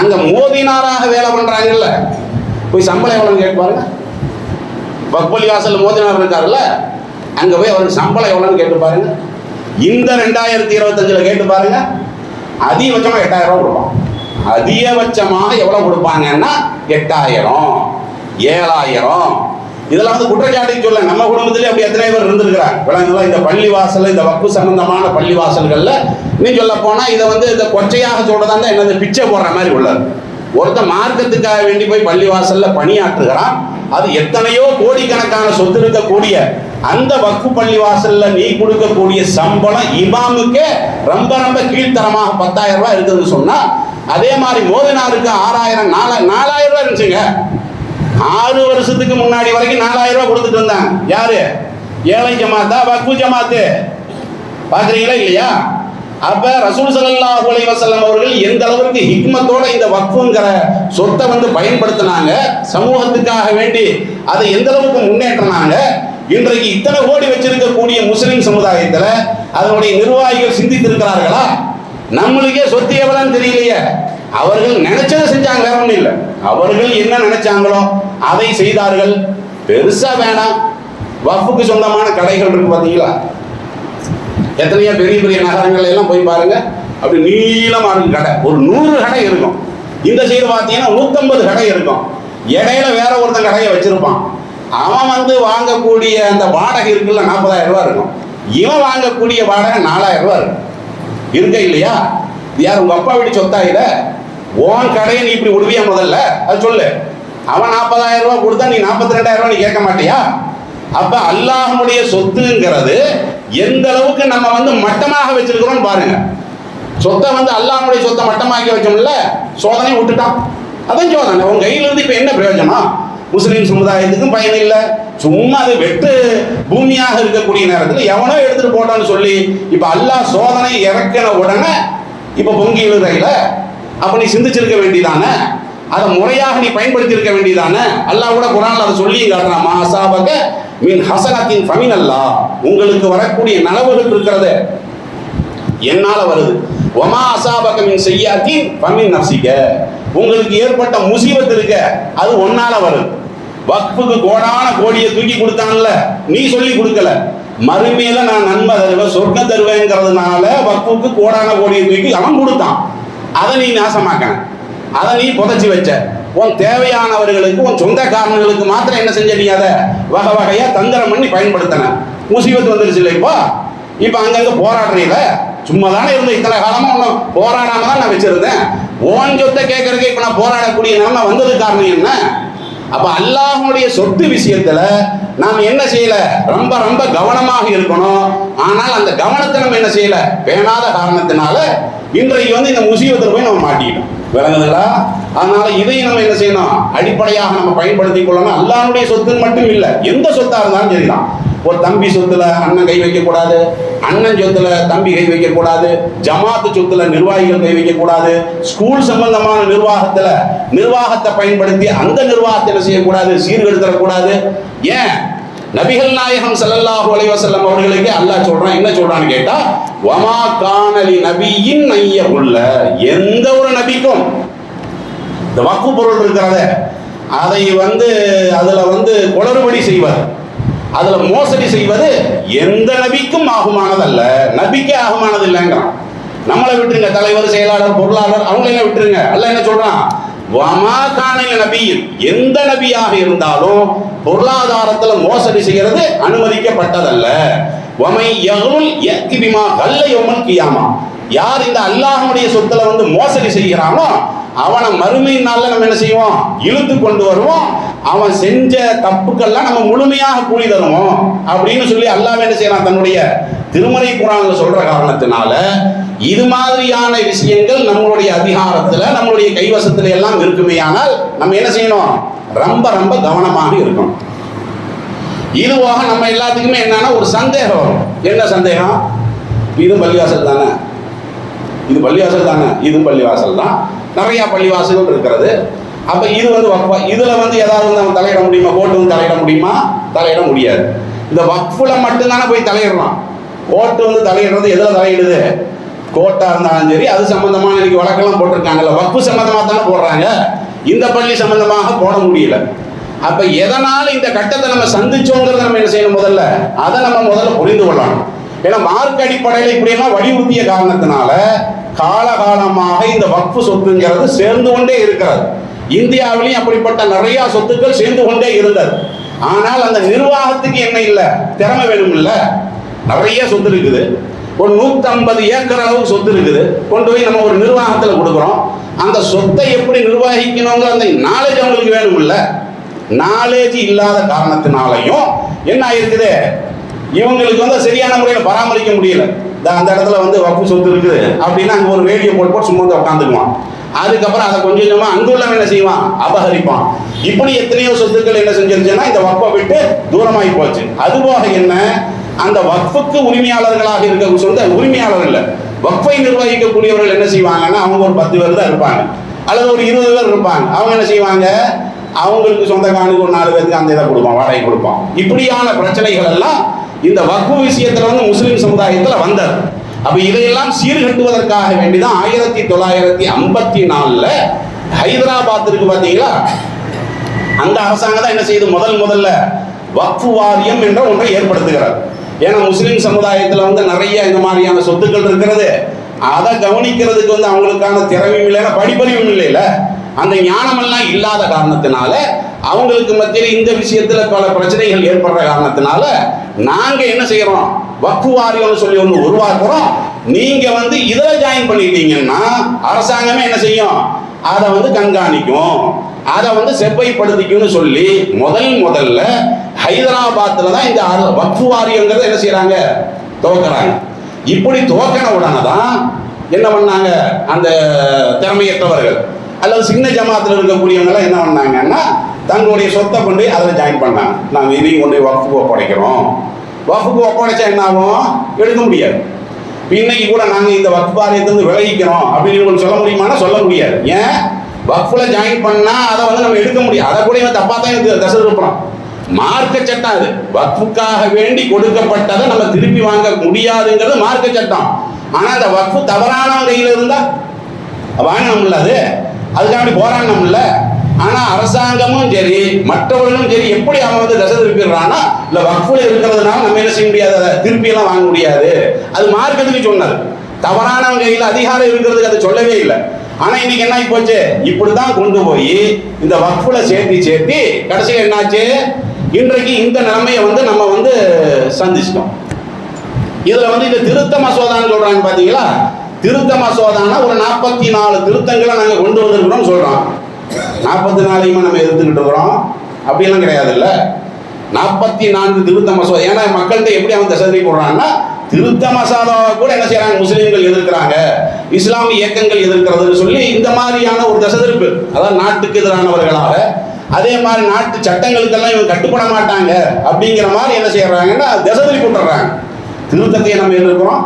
அங்க மோதினாராக வேலை பண்றாங்கல்ல, போய் சம்பளம் எவ்வளவுன்னு கேட்டு பாருங்க. வக்ஃபு பள்ளிவாசல் மோதினார் இருக்காருல்ல, அங்க போய் அவருக்கு சம்பளம் எவ்வளவுன்னு கேட்டு பாருங்க. இந்த 2025 கேட்டு பாருங்க, அதிகபட்சமா 8000 ரூபாய் கொடுப்பான். அதிகபட்சமாக எவ்வளவு கொடுப்பாங்கன்னா 8000, 7000. இதெல்லாம் வந்து குற்றச்சாட்டு சொல்ல, நம்ம குடும்பத்திலே அப்படி எத்தனை பேர் இருந்திருக்கிறாங்க விளங்குங்களா? இந்த பள்ளிவாசல், இந்த வக்ஃபு சம்பந்தமான பள்ளிவாசல்கள்ல நீ சொல்ல போனா இதை வந்து இந்த கொச்சையாக சொல்றதா இருந்தா என்னது பிச்சை போடுற மாதிரி உள்ளது. ஒருத்தன் மார்க்கத்துக்காக வேண்டி போய் பள்ளிவாசல்ல பணியாற்றுகிறான். அது எத்தனையோ கோடிக்கணக்கான சொத்து இருக்கக்கூடிய அந்த வக்ஃபு பள்ளிவாசல்ல நீ கொடுக்கக்கூடிய சம்பளம் இமாமுக்கே ரொம்ப ரொம்ப கீழ்த்தரமாக 10,000 ரூபாய் இருக்குதுன்னு சொன்னா, அதே மாதிரி மோதினாருக்கு 6000 4000 ரூபாய் இருந்துச்சுங்க. 6 வருஷத்துக்கு முன்னாடி வரைக்கும் 4000 ரூபாய் கொடுத்துட்டு இருந்தாங்க. யாரு? ஏழை ஜமாத்தா, வக்ஃபு ஜமாத்து? பாக்குறீங்களா இல்லையா? அப்ப ரசூல் ஸல்லல்லாஹு அலைஹி வஸல்லம் அவர்கள் எந்த அளவுக்கு ஹிக்மத்தோட இந்த வக்ஃபுங்கிற சொத்தை வந்து பயன்படுத்தினாங்க, சமூகத்துக்காக வேண்டி அதை எந்த அளவுக்கு முன்னேற்றினாங்க. இன்றைக்கு இத்தனை கோடி வச்சிருக்கக்கூடிய முஸ்லிம் சமுதாயத்துல அதனுடைய நிர்வாகிகள் சிந்தித்திருக்கிறார்களா? நம்மளுக்கே சொத்து எவ்வளவுன்னு தெரியலையே. அவர்கள் நினைச்சதை செஞ்சாங்க, வேற ஒன்றும் இல்லை. அவர்கள் என்ன நினைச்சாங்களோ அதை செய்தார்கள். பெருசா வேணாம். வக்ஃபுக்கு சொந்தமான கடைகள் இருக்கு பாத்தீங்களா? எத்தனையோ பெரிய பெரிய நகரங்கள் எல்லாம் போய் பாருங்க, அப்படி நீளமா இருக்கு கடை. ஒரு 100 கடை இருக்கும். இந்த சைடு பார்த்தீங்கன்னா 150 கடை இருக்கும். இடையில வேற ஒருத்தன் கடையை வச்சிருப்பான். அவன் வந்து வாங்கக்கூடிய அந்த வாடகை இருக்குல்ல 40,000 ரூபாய் இருக்கும். இவன் வாங்கக்கூடிய வாடகை 4,000 ரூபாய் இருக்கும். இருக்க இல்லையா? யார் உங்க அப்பா வீட்டு சொத்தா இத? உன் கடையை நீ இப்படி விடுவியா? முதல்ல அது சொல்லு. அவன் 40,000 ரூபாய் கொடுத்தா நீ 42,000 ரூபாய் நீ கேட்க மாட்டியா? அப்ப அல்லாஹ்வுடைய சொத்துங்கிறது எந்த அளவுக்கு நம்ம வந்து மட்டமாக வச்சிருக்கிறோம் பாருங்க. சொத்தை வந்து அல்லாஹ்வுடைய சொத்தை மட்டமாக்கி வச்சோம்ல, சோதனை விட்டுட்டான். அதான் சோதனை. உங்க கையில இருந்து இப்ப என்ன பிரயோஜனம்? முஸ்லிம் சமுதாயத்துக்கும் பயன் இல்லை. சும்மா அது வெட்டு பூமியாக இருக்கக்கூடிய நேரத்தில் எவனோ எடுத்துட்டு போட்டான்னு சொல்லி இப்ப அல்லாஹ் சோதனை இறக்கின உடனே இப்ப பொங்கி விழுறையில அப்ப நீ சிந்திச்சிருக்க வேண்டியதானே, அதை முறையாக நீ பயன்படுத்தி இருக்க வேண்டியதானே. அல்லாஹ் கூட குர்ஆன்ல அதை சொல்லி காட்டுறான். மா அஸாபக மின் ஹஸனத்தின் ஃபமினல்லாஹ், உங்களுக்கு வரக்கூடிய நலவுகள் இருக்கிறது என்னால வருது. வமா அஸாபக மின் ஸய்யிஅத்தின் ஃபமின் நஃப்ஸிக, உங்களுக்கு ஏற்பட்ட முசீபத் இருக்க அது ஒன்னால வருது. வக்ஃபுக்கு கோடான கோடியை தூக்கி கொடுத்தான்ல, நீ சொல்லி கொடுக்கல. மறுமையில நான் நன்மை தருவேன், சொர்க்கம் தருவேங்கிறதுனால வக்ஃபுக்கு கோடான கோடியை தூக்கி அவன் கொடுத்தான். அதை நீ நாசமாக்க, அதை நீ புதைச்சி வச்ச. உன் தேவையானவர்களுக்கு, உன் சொந்தக்காரர்களுக்கு மாத்திரம் என்ன செஞ்ச? நீ அதை வகை வகையா தந்திரம் பண்ணி பயன்படுத்தின. முசீபத்து வந்துருச்சு இல்லை? இப்ப அங்கங்க போராடுறீல. சும்மா தானே இருந்த இத்தனை காலமா ஒன்னும் போராடாம தான் நான் வச்சிருந்தேன். ஓன் சொத்தை கேட்கறதுக்கு இப்ப நான் போராடக்கூடிய நிலைமை வந்தது காரணம் என்ன? அப்ப அல்லாஹ்வுடைய சொத்து விஷயத்துல நாம் என்ன செய்யல? ரொம்ப ரொம்ப கவனமாக இருக்கணும். ஆனால் அந்த கவனத்தை நம்ம என்ன செய்யல? பேணாத காரணத்தினால இன்றைக்கு வந்து இந்த முசீபத்தில் போய் நம்ம மாட்டிக்கிட்டோம். விளங்குதுங்களா? அதனால இதை நம்ம என்ன செய்யணும்? அடிப்படையாக நம்ம பயன்படுத்திக் கொள்ளணும். அல்லாஹ்வுடைய சொத்துன்னு மட்டும் இல்லை, எந்த சொத்தா இருந்தாலும் சரிதான். ஒரு தம்பி சொத்துல அண்ணன் கை வைக்க கூடாது, அண்ணன் சொத்துல தம்பி கை வைக்க கூடாது, ஜமாத்து சொத்துல நிர்வாகிகள் கை வைக்க கூடாது, ஸ்கூல் சம்பந்தமான நிர்வாகத்தை பயன்படுத்தி அந்த நிர்வாகத்தை என்ன செய்யக்கூடாது? சீர்கெடுத்துடக்கூடாது. ஏன்? நபிகள் நாயகம் ஸல்லல்லாஹு அலைஹி வஸல்லம் அவர்களுக்கு அல்லாஹ் சொல்றான். என்ன சொல்றான்னு கேட்டா, வமா கானலி நபியின் ஐயகுல்ல, எந்த ஒரு நபிக்கும் இந்த வக்ஃபு பொருள் இருக்கிறத அதை வந்து அதுல வந்து குளறுபடி செய்வது, அதுல மோசடி செய்வது எந்த நபிக்கும் ஆகுமானதல்ல. நபிக்கே ஆகுமானது இல்லைங்கிறான். நம்மளை விட்டுருங்க, தலைவர், செயலாளர், பொருளாளர் அவங்களெல்லாம் விட்டுருங்க. அல்லாஹ் என்ன சொல்றான்? வமா கானலி நபியின், எந்த நபியாக இருந்தாலும் பொருளாதாரத்துல மோசடி செய்யறது அனுமதிக்கப்பட்டதல்ல. வமை யகுல் யத்தி பிமா கல்ல யௌமல் கியாமா, யார் இந்த அல்லாஹ்வுடைய சொத்துல வந்து மோசடி செய்கிறானோ அவனை மறுமை நாள்ல நம்ம என்ன செய்வோம்? இழுத்து கொண்டு வருவோம். அவன் செஞ்ச தப்புக்கெல்லாம் நம்ம முழுமையாக கூலி தருவோம் அப்படின்னு சொல்லி அல்லாஹ் என்ன செய்யறான்? தன்னுடைய திருமறை குர்ஆன்ல சொல்ற காரணத்தினால இது மாதிரியான விஷயங்கள் நம்மளுடைய அதிகாரத்துல, நம்மளுடைய கைவசத்துல எல்லாம் இருக்குமேயானால் நம்ம என்ன செய்யணும்? ரொம்ப ரொம்ப கவனமாக இருக்கணும். இதுவாக நம்ம எல்லாத்துக்குமே என்னன்னா ஒரு சந்தேகம் வரும். என்ன சந்தேகம்? இது பள்ளிவாசல் தானே, இது பள்ளிவாசல் தானே, இது பள்ளிவாசல் தான். நிறைய பள்ளிவாசல்கள் இருக்கிறது. அப்ப இது வந்து வக்ஃபா. இதுல வந்து ஏதாவது நம்ம தலையிட முடியுமா? கோர்ட்டு வந்து தலையிட முடியுமா? தலையிட முடியாது. இந்த வக்ஃபுல மட்டும்தானே போய் தலையிடலாம். கோர்ட்டு வந்து தலையிடுறது எதுல தலையிடுது? கோர்ட்டா இருந்தாலும் சரி, அது சம்பந்தமான இன்னைக்கு வழக்கெல்லாம் போட்டிருக்காங்கல்ல, வக்ஃபு சம்பந்தமா தானே போடுறாங்க. இந்த பள்ளி சம்பந்தமாக போட முடியல. அப்ப எதனால இந்த கட்டத்தை நம்ம சந்திச்சோங்கிறத நம்ம என்ன செய்யணும்? முதல்ல அதை நம்ம முதல்ல புரிந்து கொள்ளணும். ஏன்னா மார்க் அடிப்படையில் இப்படியெல்லாம் வலியுறுத்திய காரணத்தினால காலகாலமாக இந்த வக்ஃபு சொத்துங்கிறது சேர்ந்து கொண்டே இருக்கிறது. இந்தியாவிலையும் அப்படிப்பட்ட நிறைய சொத்துக்கள் சேர்ந்து கொண்டே இருந்தது. ஆனால் அந்த நிர்வாகத்துக்கு என்ன இல்லை? திறமை வேணும் இல்ல. நிறைய சொத்து இருக்குது, ஒரு 150 ஏக்கர் அளவுக்கு சொத்து இருக்குது, கொண்டு போய் நம்ம ஒரு நிர்வாகத்தில் கொடுக்குறோம். அந்த சொத்தை எப்படி நிர்வகிக்கணுங்கிற அந்த நாலேஜ் அவங்களுக்கு வேணும் இல்ல. நாலேஜ் இல்லாத காரணத்தினாலையும் என்ன ஆயிருக்குது? இவங்களுக்கு வந்து சரியான முறையில் பராமரிக்க முடியல. அந்த இடத்துல வந்து வக்ஃபு சொத்து இருக்குது அப்படின்னா அங்கே ஒரு ரேடியோ போட்டு சும்மா வந்து உட்காந்துக்குவான். அதுக்கப்புறம் அதை கொஞ்சம் கொஞ்சமாக அங்குள்ளவன் என்ன செய்வான்? அபகரிப்பான். இப்படி எத்தனையோ சொத்துக்கள் என்ன செஞ்சிருச்சுன்னா இந்த வக்ஃபை விட்டு தூரமாகி போச்சு. அதுபோக என்ன, அந்த வக்ஃபுக்கு உரிமையாளர்களாக இருக்க சொந்த உரிமையாளர் இல்லை, வக்ஃபை நிர்வகிக்கக்கூடியவர்கள் என்ன செய்வாங்கன்னா அவங்க ஒரு 10 பேர் தான் இருப்பாங்க, அல்லது ஒரு 20 பேர் இருப்பாங்க. அவங்க என்ன செய்வாங்க? அவங்களுக்கு சொந்தக்காரனுக்கு ஒரு 4 பேருக்கு அந்த இதை கொடுப்பான், வாடகை கொடுப்பான். இப்படியான பிரச்சனைகள் எல்லாம் இந்த வக்ஃபு விஷயத்துல வந்து முஸ்லிம் சமுதாயத்தில் வந்தது. அப்ப இதையெல்லாம் சீர்கட்டுவதற்காக வேண்டிதான் 1954 ஹைதராபாத் இருக்கு பாத்தீங்களா, அந்த அரசாங்கம் தான் என்ன செய்யுது? முதல்ல வக்ஃபு வாரியம் என்ற ஒன்றை ஏற்படுத்துகிறார். ஏன்னா முஸ்லிம் சமுதாயத்தில் வந்து நிறைய இந்த மாதிரியான சொத்துக்கள் இருக்கிறது. அதை கவனிக்கிறதுக்கு வந்து அவங்களுக்கான திறமையும் இல்லை, படிப்பறிவும் இல்லைல்ல, அந்த ஞானமெல்லாம் இல்லாத காரணத்தினால அவங்களுக்கு மத்தியில் இந்த விஷயத்துல பல பிரச்சனைகள் ஏற்படுற காரணத்தினால நாங்க என்ன செய்யறோம்? வக்ஃபு வாரியம்னு சொல்லி ஒன்று உருவாக்குறோம். நீங்க வந்து இதுல ஜாயின் பண்ணிட்டீங்கன்னா அரசாங்கமே என்ன செய்யும்? அதை வந்து கண்காணிக்கும், அதை வந்து செவ்வாய்ப்படுத்திக்கும்னு சொல்லி முதல்ல ஹைதராபாத்ல தான் இந்த வக்ஃபு வாரியங்கிறத என்ன செய்யறாங்க? துவக்கிறாங்க. இப்படி துவக்கின உடனே தான் என்ன பண்ணாங்க? அந்த திறமையற்றவர்கள் அல்லது சின்ன ஜமாத்தில் இருக்கக்கூடியவங்க என்ன பண்ணாங்கன்னா தங்களுடைய சொத்தை கொண்டு அதில் ஜாயின் பண்ணாங்க. நாங்கள் இதையும் கொண்டு வக்ஃபுக்கு ஒப்படைக்கிறோம். வக்ஃபுக்கு ஒப்படைச்சா என்ன ஆகும்? எடுக்க முடியாது. இன்னைக்கு கூட நாங்கள் இந்த வக்ஃபு வாரியத்திலிருந்து விலகிக்கிறோம் அப்படின்னு சொல்ல முடியுமானா சொல்ல முடியாது. ஏன்? வக்ஃபுல ஜாயின் பண்ணா அதை வந்து நம்ம எடுக்க முடியாது. அதை கூட தப்பா தான் தசை இருப்போம். மார்க்க சட்டம் அது. வக்ஃபுக்காக வேண்டி கொடுக்கப்பட்டதை நம்ம திருப்பி வாங்க முடியாதுங்கிறது மார்க்க சட்டம். ஆனா அந்த வக்ஃபு தவறான கையில் இருந்தா வாங்கணும்ல, அதுக்காக போராடணும்ல. ஆனா அரசாங்கமும் சரி மற்றவர்களும் சரி எப்படி அவன் வந்து தசை திருப்பிடுறான்னா, இல்ல வக்ஃபுல இருக்கிறதுனால நம்ம என்ன செய்ய முடியாது, அதை திருப்பி எல்லாம் வாங்க முடியாது. அது மார்க்கத்துக்கு சொன்னது. தவறானவங்க கையில் அதிகாரம் இருக்கிறதுக்கு அதை சொல்லவே இல்லை. ஆனா இன்னைக்கு என்ன ஆகி போச்சு? இப்படிதான் கொண்டு போய் இந்த வக்ஃபுல சேர்த்தி கடைசியில் என்னாச்சு? இன்றைக்கு இந்த நிலைமையை வந்து நம்ம வந்து சந்திச்சிட்டோம். இதுல வந்து இந்த திருத்த மசோதான்னு சொல்றாங்க பாத்தீங்களா? திருத்த மசோதானா ஒரு 44 திருத்தங்களை நாங்க கொண்டு வந்திருக்கிறோம் சொல்றோம். 44 நம்ம எதிர்த்துக்கிட்டு இருக்கிறோம் அப்படியெல்லாம் கிடையாது இல்ல. 44 திருத்த மசோதா. ஏன்னா மக்கள்கிட்ட எப்படி அவன் தசதி போடுறான்னா, திருத்த மசோதாவை கூட என்ன செய்யறாங்க? முஸ்லீம்கள் எதிர்க்கிறாங்க, இஸ்லாமிய இயக்கங்கள் எதிர்க்கிறதுன்னு சொல்லி இந்த மாதிரியான ஒரு தசதிருப்பு. அதாவது நாட்டுக்கு எதிரானவர்களாக, அதே மாதிரி நாட்டு சட்டங்களுக்கெல்லாம் இவங்க கட்டுப்பட மாட்டாங்க அப்படிங்கிற மாதிரி என்ன செய்யறாங்கன்னா தசதிரி போட்டுறாங்க. திருத்தத்தை நம்ம எதிர்க்கிறோம்.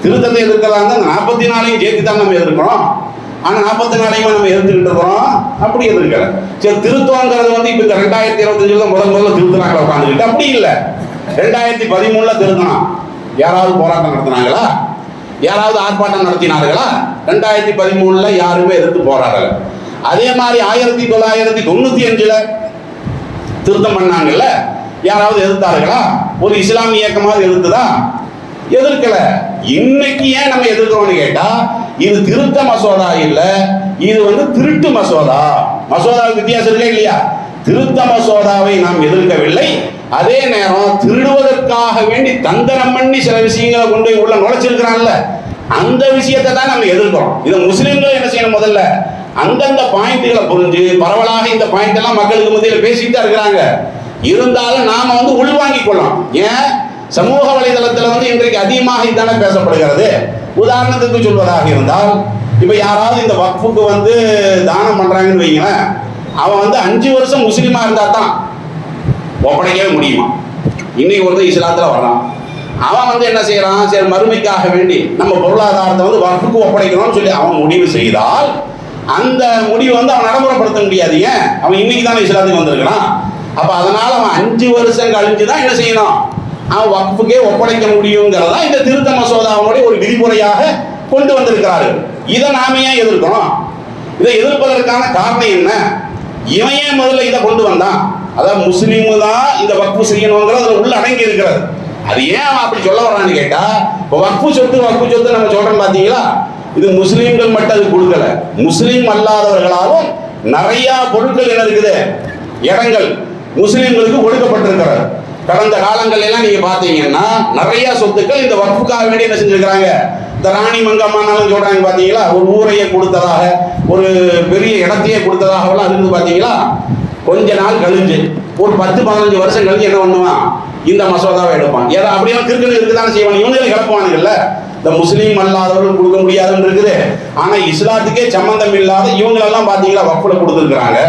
திருத்தத்தை எதிர்க்கிறதா இருந்தால் 44 சேர்த்து தான் நம்ம எதிர்க்கிறோம். ஆனால் 44 நம்ம எதிர்த்துக்கிட்டு இருக்கிறோம். அப்படி எதிர்க்கல. சரி, திருத்தங்கிறது வந்து இப்போ 2025 முதல்ல திருத்தினாங்களா உட்காந்துக்கிட்டு? அப்படி இல்லை. 2013 திருத்தணும். யாராவது போராட்டம் நடத்தினாங்களா? யாராவது ஆர்ப்பாட்டம் நடத்தினார்களா? 2013 யாருமே எதிர்த்து போராடல. அதே மாதிரி 1995 திருத்தம் பண்ணாங்கல்ல, யாராவது எதிர்த்தார்களா? ஒரு இஸ்லாமிய இயக்கமாவது எதிர்த்துதா? எதிர்க்கல. இன்னைக்கு ஏன் நம்ம எதிர்க்கிறோம்னு கேட்டா, இது திருத்த மசோதா இல்ல, இது வந்து திருட்டு மசோதா. மசோதாவுக்கு வித்தியாசம் இருக்கா இல்லையா? திருத்த மசோதாவை நாம் எதிர்க்கவில்லை. அதே நேரம் திருடுவதற்காக வேண்டி தந்திரம் பண்ணி சில விஷயங்களை கொண்டு போய் உள்ள நுழைச்சிருக்கிறான்ல, அந்த விஷயத்தை தான் நம்ம எதிர்க்கிறோம். இதை முஸ்லிம்கள் என்ன செய்யணும்? முதல்ல அந்தந்த பாயிண்ட்களை புரிஞ்சு, பரவலாக இந்த பாயிண்ட் எல்லாம் மக்களுக்கு மத்தியில் பேசிட்டு தான் இருக்கிறாங்க. இருந்தாலும் நாம வந்து உள்வாங்கிக் கொள்ளலாம். ஏன்? சமூக வலைதளத்தில் வந்து இன்றைக்கு அதிகமாக இதான பேசப்படுகிறது. உதாரணத்துக்கு சொல்வதாக இருந்தால், இப்ப யாராவது இந்த வக்ஃபுக்கு வந்து தானம் பண்றாங்கன்னு வைங்களேன், அவன் வந்து 5 வருஷம் முஸ்லீமா இருந்தா தான் ஒப்படைக்கவே முடியுமா? இன்னைக்கு ஒருத்தர் இஸ்லாத்துல வர்றான், அவன் வந்து என்ன செய்யறான்? சரி, மறுமைக்காக வேண்டி நம்ம பொருளாதாரத்தை வந்து வக்ஃபுக்கு ஒப்படைக்கணும்னு சொல்லி அவன் முடிவு செய்தால், அந்த முடிவை வந்து அவன் நடைமுறைப்படுத்த முடியாது. ஏன்? அவன் இன்னைக்கு தானே இஸ்லாத்துக்கு வந்திருக்கிறான். அப்ப அதனால அவன் 5 வருஷம் கழிஞ்சு தான் என்ன செய்யணும், அவன் வக்ஃபுக்கே ஒப்படைக்க முடியுங்கிறதா இந்த திருத்த மசோதாவுடைய ஒரு விதிமுறையாக கொண்டு வந்திருக்கிறார்கள். இதை நாம ஏன் எதிர்க்கணும்? இதை எதிர்ப்பதற்கான காரணம் என்ன? இவன் ஏன் முதல்ல இதை கொண்டு வந்தான்? அதாவது முஸ்லீமு தான் இந்த வக்ஃபு செய்யணுங்கிறது அதுல உள்ள அடங்கி இருக்கிறது. அது ஏன் அவன் அப்படி சொல்ல வர்றான்னு கேட்டா, இப்போ வக்ஃபு சொத்து நம்ம சொல்றோம் பாத்தீங்களா, இது முஸ்லீம்கள் மட்டும் அது கொடுக்கல, முஸ்லீம் அல்லாதவர்களாலும் நிறைய பொருட்கள் என்ன இருக்குது, இடங்கள் முஸ்லீம்களுக்கு கொடுக்கப்பட்டிருக்கிறது. கடந்த காலங்கள் எல்லாம் நீங்க பாத்தீங்கன்னா நிறைய சொத்துக்கள் இந்த வக்ஃபுக்காக வேண்டி என்ன செஞ்சிருக்கிறாங்க. இந்த ராணி மங்கம்மானாலும் சொல்றாங்க பாத்தீங்களா, ஒரு ஊரையே கொடுத்ததாக, ஒரு பெரிய இடத்தையே கொடுத்ததாக எல்லாம் இருக்குது பாத்தீங்களா. கொஞ்ச நாள் கழிஞ்சு ஒரு 10-15 வருஷம் கழிஞ்சு என்ன பண்ணுவான், இந்த மசோதாவை எடுப்பான். ஏதோ அப்படியெல்லாம் கிறுக்கு இருக்குதானே செய்வான். இவங்களே கிளப்புவானுங்கல்ல, இந்த முஸ்லீம் அல்லாதவர்கள் கொடுக்க முடியாதுன்னு இருக்குது. ஆனா இஸ்லாத்துக்கே சம்பந்தம் இல்லாத இவங்களெல்லாம் பாத்தீங்களா வக்ஃபுல கொடுத்துருக்குறாங்க.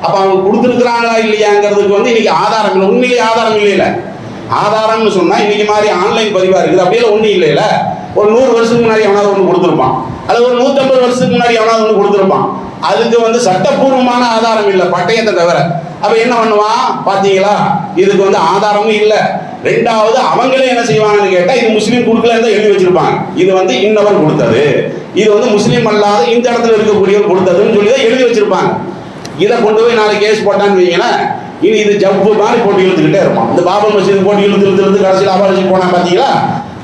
அப்ப அவங்க கொடுத்துருக்குறாங்களா இல்லையாங்கிறதுக்கு வந்து இன்னைக்கு ஆதாரம் இல்லை. உண்மையிலேயே ஆதாரம் இல்லையில. ஆதாரம்னு சொன்னா இன்னைக்கு மாதிரி ஆன்லைன் பதிவா இருக்குது, அப்படியே ஒன்றும் இல்லையில. ஒரு 100 வருஷத்துக்கு முன்னாடி எவனாவது ஒன்று கொடுத்துருப்பான், அல்லது ஒரு 150 வருஷத்துக்கு முன்னாடி எவனாவது ஒன்று கொடுத்துருப்பான். அதுக்கு வந்து சட்டப்பூர்வமான ஆதாரம் இல்லை, பட்டயத்தை தவிர. அப்ப என்ன பண்ணுவான் பாத்தீங்களா, இதுக்கு வந்து ஆதாரமும் இல்லை. ரெண்டாவது அவங்களே என்ன செய்வாங்கன்னு கேட்டா, இது முஸ்லீம் கொடுக்கல எழுதி வச்சிருப்பாங்க, இது வந்து இன்னவர் கொடுத்தது, இது வந்து முஸ்லீம் அல்லாத இந்த இடத்துல இருக்கக்கூடியவர் கொடுத்ததுன்னு சொல்லி தான் எழுதி வச்சிருப்பாங்க. இதை கொண்டு போய் நாளைக்கு கேஸ் போட்டான்னு வைங்களேன், இனி இது ஜப்பு மாதிரி போட்டு இழுத்துக்கிட்டே இருப்பான். இந்த பாபர் மசீது போட்டு இழுத்து கடைசியில் அபாலிசி போனா பாத்தீங்களா.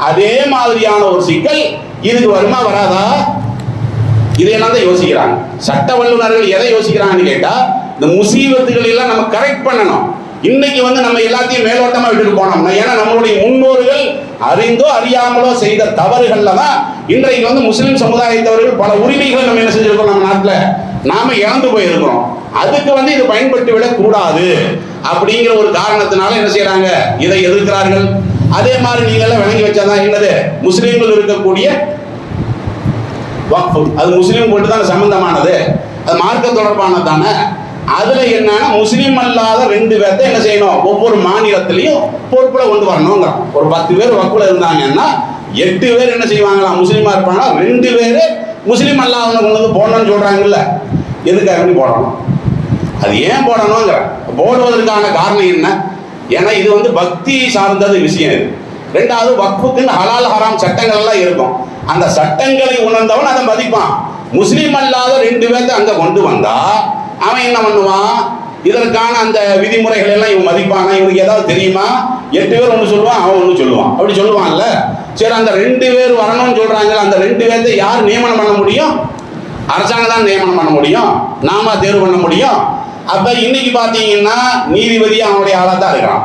அதே மாதிரியான ஒரு சிக்கல் இதுக்கு வருமா வராதா, இதையெல்லாம் தான் யோசிக்கிறாங்க. சட்ட வல்லுநர்கள் எதை யோசிக்கிறாங்கன்னு கேட்டா, இந்த முசீபத்துகள் எல்லாம் நம்ம கரெக்ட் பண்ணணும். இன்னைக்கு வந்து நம்ம எல்லாத்தையும் மேலோட்டமா விட்டுட்டு போனோம். ஏன்னா நம்மளுடைய முன்னோர்கள் அறிந்தோ அறியாமலோ செய்த தவறுகள்ல தான் இன்றைக்கு வந்து முஸ்லிம் சமுதாயத்தவர்கள் பல உரிமைகளை நம்ம என்ன செஞ்சிருக்கோம், நம்ம நாட்டுல நாம இழந்து போயிருக்கிறோம். அதுக்கு வந்து இது பயன்பட்டு விடக் கூடாது அப்படிங்கிற ஒரு காரணத்தினால என்ன செய்யறாங்க, இதை எதிர்க்கிறார்கள். அதே மாதிரி நீங்க எல்லாம் விளங்கி வச்சாதான் என்னது, முஸ்லீம்கள் இருக்கக்கூடிய வக்ஃப், அது முஸ்லீம் கொண்டு தான் சம்பந்தமானது, அது மார்க்க தொடர்பானது தானே. அதுல என்னன்னா முஸ்லீம் அல்லாத 2 பேர்த்த என்ன செய்யணும், ஒவ்வொரு மாநிலத்திலையும் பொறுப்புல கொண்டு வரணுங்க. ஒரு 10 பேர் வக்ஃப்ல இருந்தாங்கன்னா 8 பேர் என்ன செய்வாங்களா, முஸ்லீமா இருப்பாங்க. 2 பேர் முஸ்லீம் அல்லாதவங்க கொண்டு வந்து போடணும்னு சொல்றாங்கல்ல. எதுக்காக போடணும், அது ஏன் போடணுங்கிற போடுவதற்கான காரணம் என்ன? ஏன்னா இது வந்து பக்தி சார்ந்தது விஷயம். இது ரெண்டாவது, வக்ஃபுக்குன்னு ஹலால் ஹராம் சட்டங்கள் எல்லாம் இருக்கும். அந்த சட்டங்களை உணர்ந்தவன் அதை மதிப்பான். முஸ்லீம் அல்லாத 2 பேர்த்த அங்க கொண்டு வந்தா அவன் என்ன பண்ணுவான், இதற்கான அந்த விதிமுறைகள் எல்லாம் இவன் மதிப்பானா, இவனுக்கு ஏதாவது தெரியுமா? 8 பேர் ஒன்று சொல்லுவான், அவன் ஒன்று சொல்லுவான், அப்படி சொல்லுவான்ல. சரி, அந்த 2 பேர் வரணும்னு சொல்றாங்க. அந்த 2 பேர்த்த யார் நியமனம் பண்ண முடியும்? அரசாங்கம் தான் நியமனம் பண்ண முடியும், நாம தேர்வு பண்ண முடியும். அப்ப இன்னைக்கு பாத்தீங்கன்னா நீதிபதி அவனுடைய ஆளா தான் இருக்கிறான்,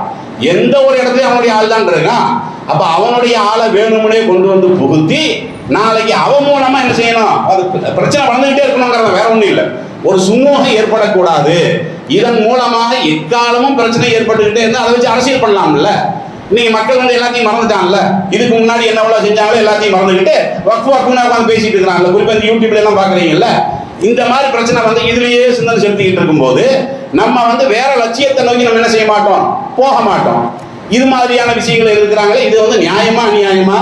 எந்த ஒரு இடத்துலயும் அவனுடைய ஆள் தான் இருக்கான். அப்ப அவனுடைய ஆளை வேணும்னே கொண்டு வந்து புகுத்தி நாளைக்கு அவன் மூலமா என்ன செய்யணும், அது பிரச்சனை வளர்ந்துகிட்டே இருக்கணுங்கிறத, வேற ஒண்ணும் இல்லை. ஒரு சுமூகம் ஏற்படக்கூடாது. இதன் மூலமாக எக்காலமும் பிரச்சனை ஏற்பட்டுக்கிட்டே இருந்தா அதை வச்சு அரசியல் பண்ணலாம்ல. இன்னைக்கு மக்கள் வந்து எல்லாத்தையும் மறந்துட்டாங்கல்ல. இதுக்கு முன்னாடி என்ன செஞ்சாலும் எல்லாத்தையும் மறந்துக்கிட்டு வக்ஃபு பேசிட்டு இருக்கிறாங்கல்ல. குறிப்பா இந்த யூடியூப்ல எல்லாம் பாக்குறீங்கல்ல. இந்த மாதிரி பிரச்சனை வந்து இதுலயே சிந்தனை செலுத்திக்கிட்டு இருக்கும்போது நம்ம வந்து வேற லட்சியத்தை நோக்கி நம்ம என்ன செய்ய மாட்டோம், போக மாட்டோம். இது மாதிரியான விஷயங்கள் இருக்கிறாங்களே, இது வந்து நியாயமா அநியாயமா?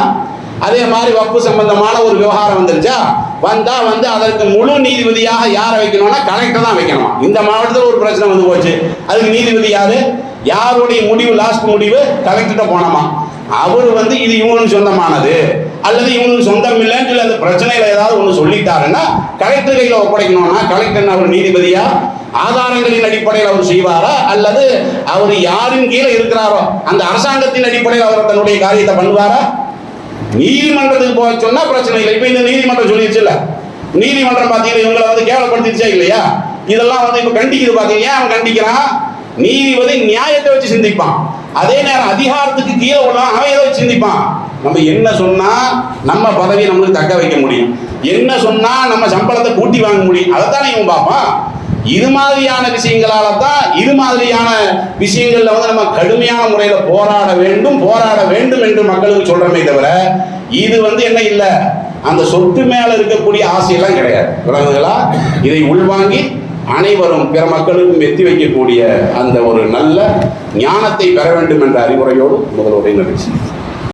அதே மாதிரி வக்ஃபு சம்பந்தமான ஒரு விவகாரம் வந்துருச்சா, வந்தா வந்து அதற்கு முழு நீதிபதியாக யாரை வைக்கணும்னா கலெக்டர் தான் வைக்கணும். இந்த மாவட்டத்தில் ஒரு பிரச்சனை வந்து போச்சு, அதுக்கு நீதிபதி யாரு, யாருடைய முடிவு, லாஸ்ட் முடிவு கலெக்டர்கிட்ட போனோமா. அவர் வந்து இது இவங்களுக்கு சொந்தமானது அல்லது இவங்களுக்கு சொந்தம் இல்லைன்னு சொல்லி அந்த பிரச்சனையில ஏதாவது ஒன்று சொல்லிட்டாருன்னா கலெக்டர் கையில் ஒப்படைக்கணும்னா கலெக்டர் அவர் நீதிபதியா, ஆதாரங்களின் அடிப்படையில் அவர் செய்வாரா, அல்லது அவர் யாரின் கீழே இருக்கிறாரோ அந்த அரசாங்கத்தின் அடிப்படையில் அவர் தன்னுடைய காரியத்தை பண்ணுவாரா? நீதிமன்றத்துக்கு போக சொன்னா பிரச்சனை இல்லை. இப்ப இந்த நீதிமன்றம் சொல்லிடுச்சுல்ல, நீதிமன்றம் பாத்தீங்கன்னா இவங்களை வந்து கேவலப்படுத்திடுச்சா இல்லையா? இதெல்லாம் வந்து இப்ப கண்டிக்குது. பாத்தீங்க, அவன் கண்டிக்கிறான். நீதிபதி நியாயத்தை வச்சு சிந்திப்பான், அதே நேரம் அதிகாரத்துக்கு கீழே உள்ளவன் அவன் எதை வச்சு சிந்திப்பான். நம்ம என்ன சொன்னா நம்ம பதவியை நம்மளுக்கு தக்க வைக்க முடியும், என்ன சொன்னா நம்ம சம்பளத்தை கூட்டி வாங்க முடியும், அதைத்தானே இவன் பார்ப்பான். இது மாதிரியான விஷயங்களால தான், இது மாதிரியான விஷயங்கள்ல வந்து நம்ம கடுமையான முறையில போராட வேண்டும் என்று மக்களுக்கு சொல்றமே தவிர, இது வந்து என்ன இல்லை, அந்த சொத்து மேல இருக்கக்கூடிய ஆசையெல்லாம் கிடையாது. விளங்குங்களா? இதை உள்வாங்கி அனைவரும் பிற மக்களுக்கும் எத்தி வைக்கக்கூடிய அந்த ஒரு நல்ல ஞானத்தை பெற வேண்டும் என்ற அறிவுரையோடு முதல்வரை நிகழ்ச்சி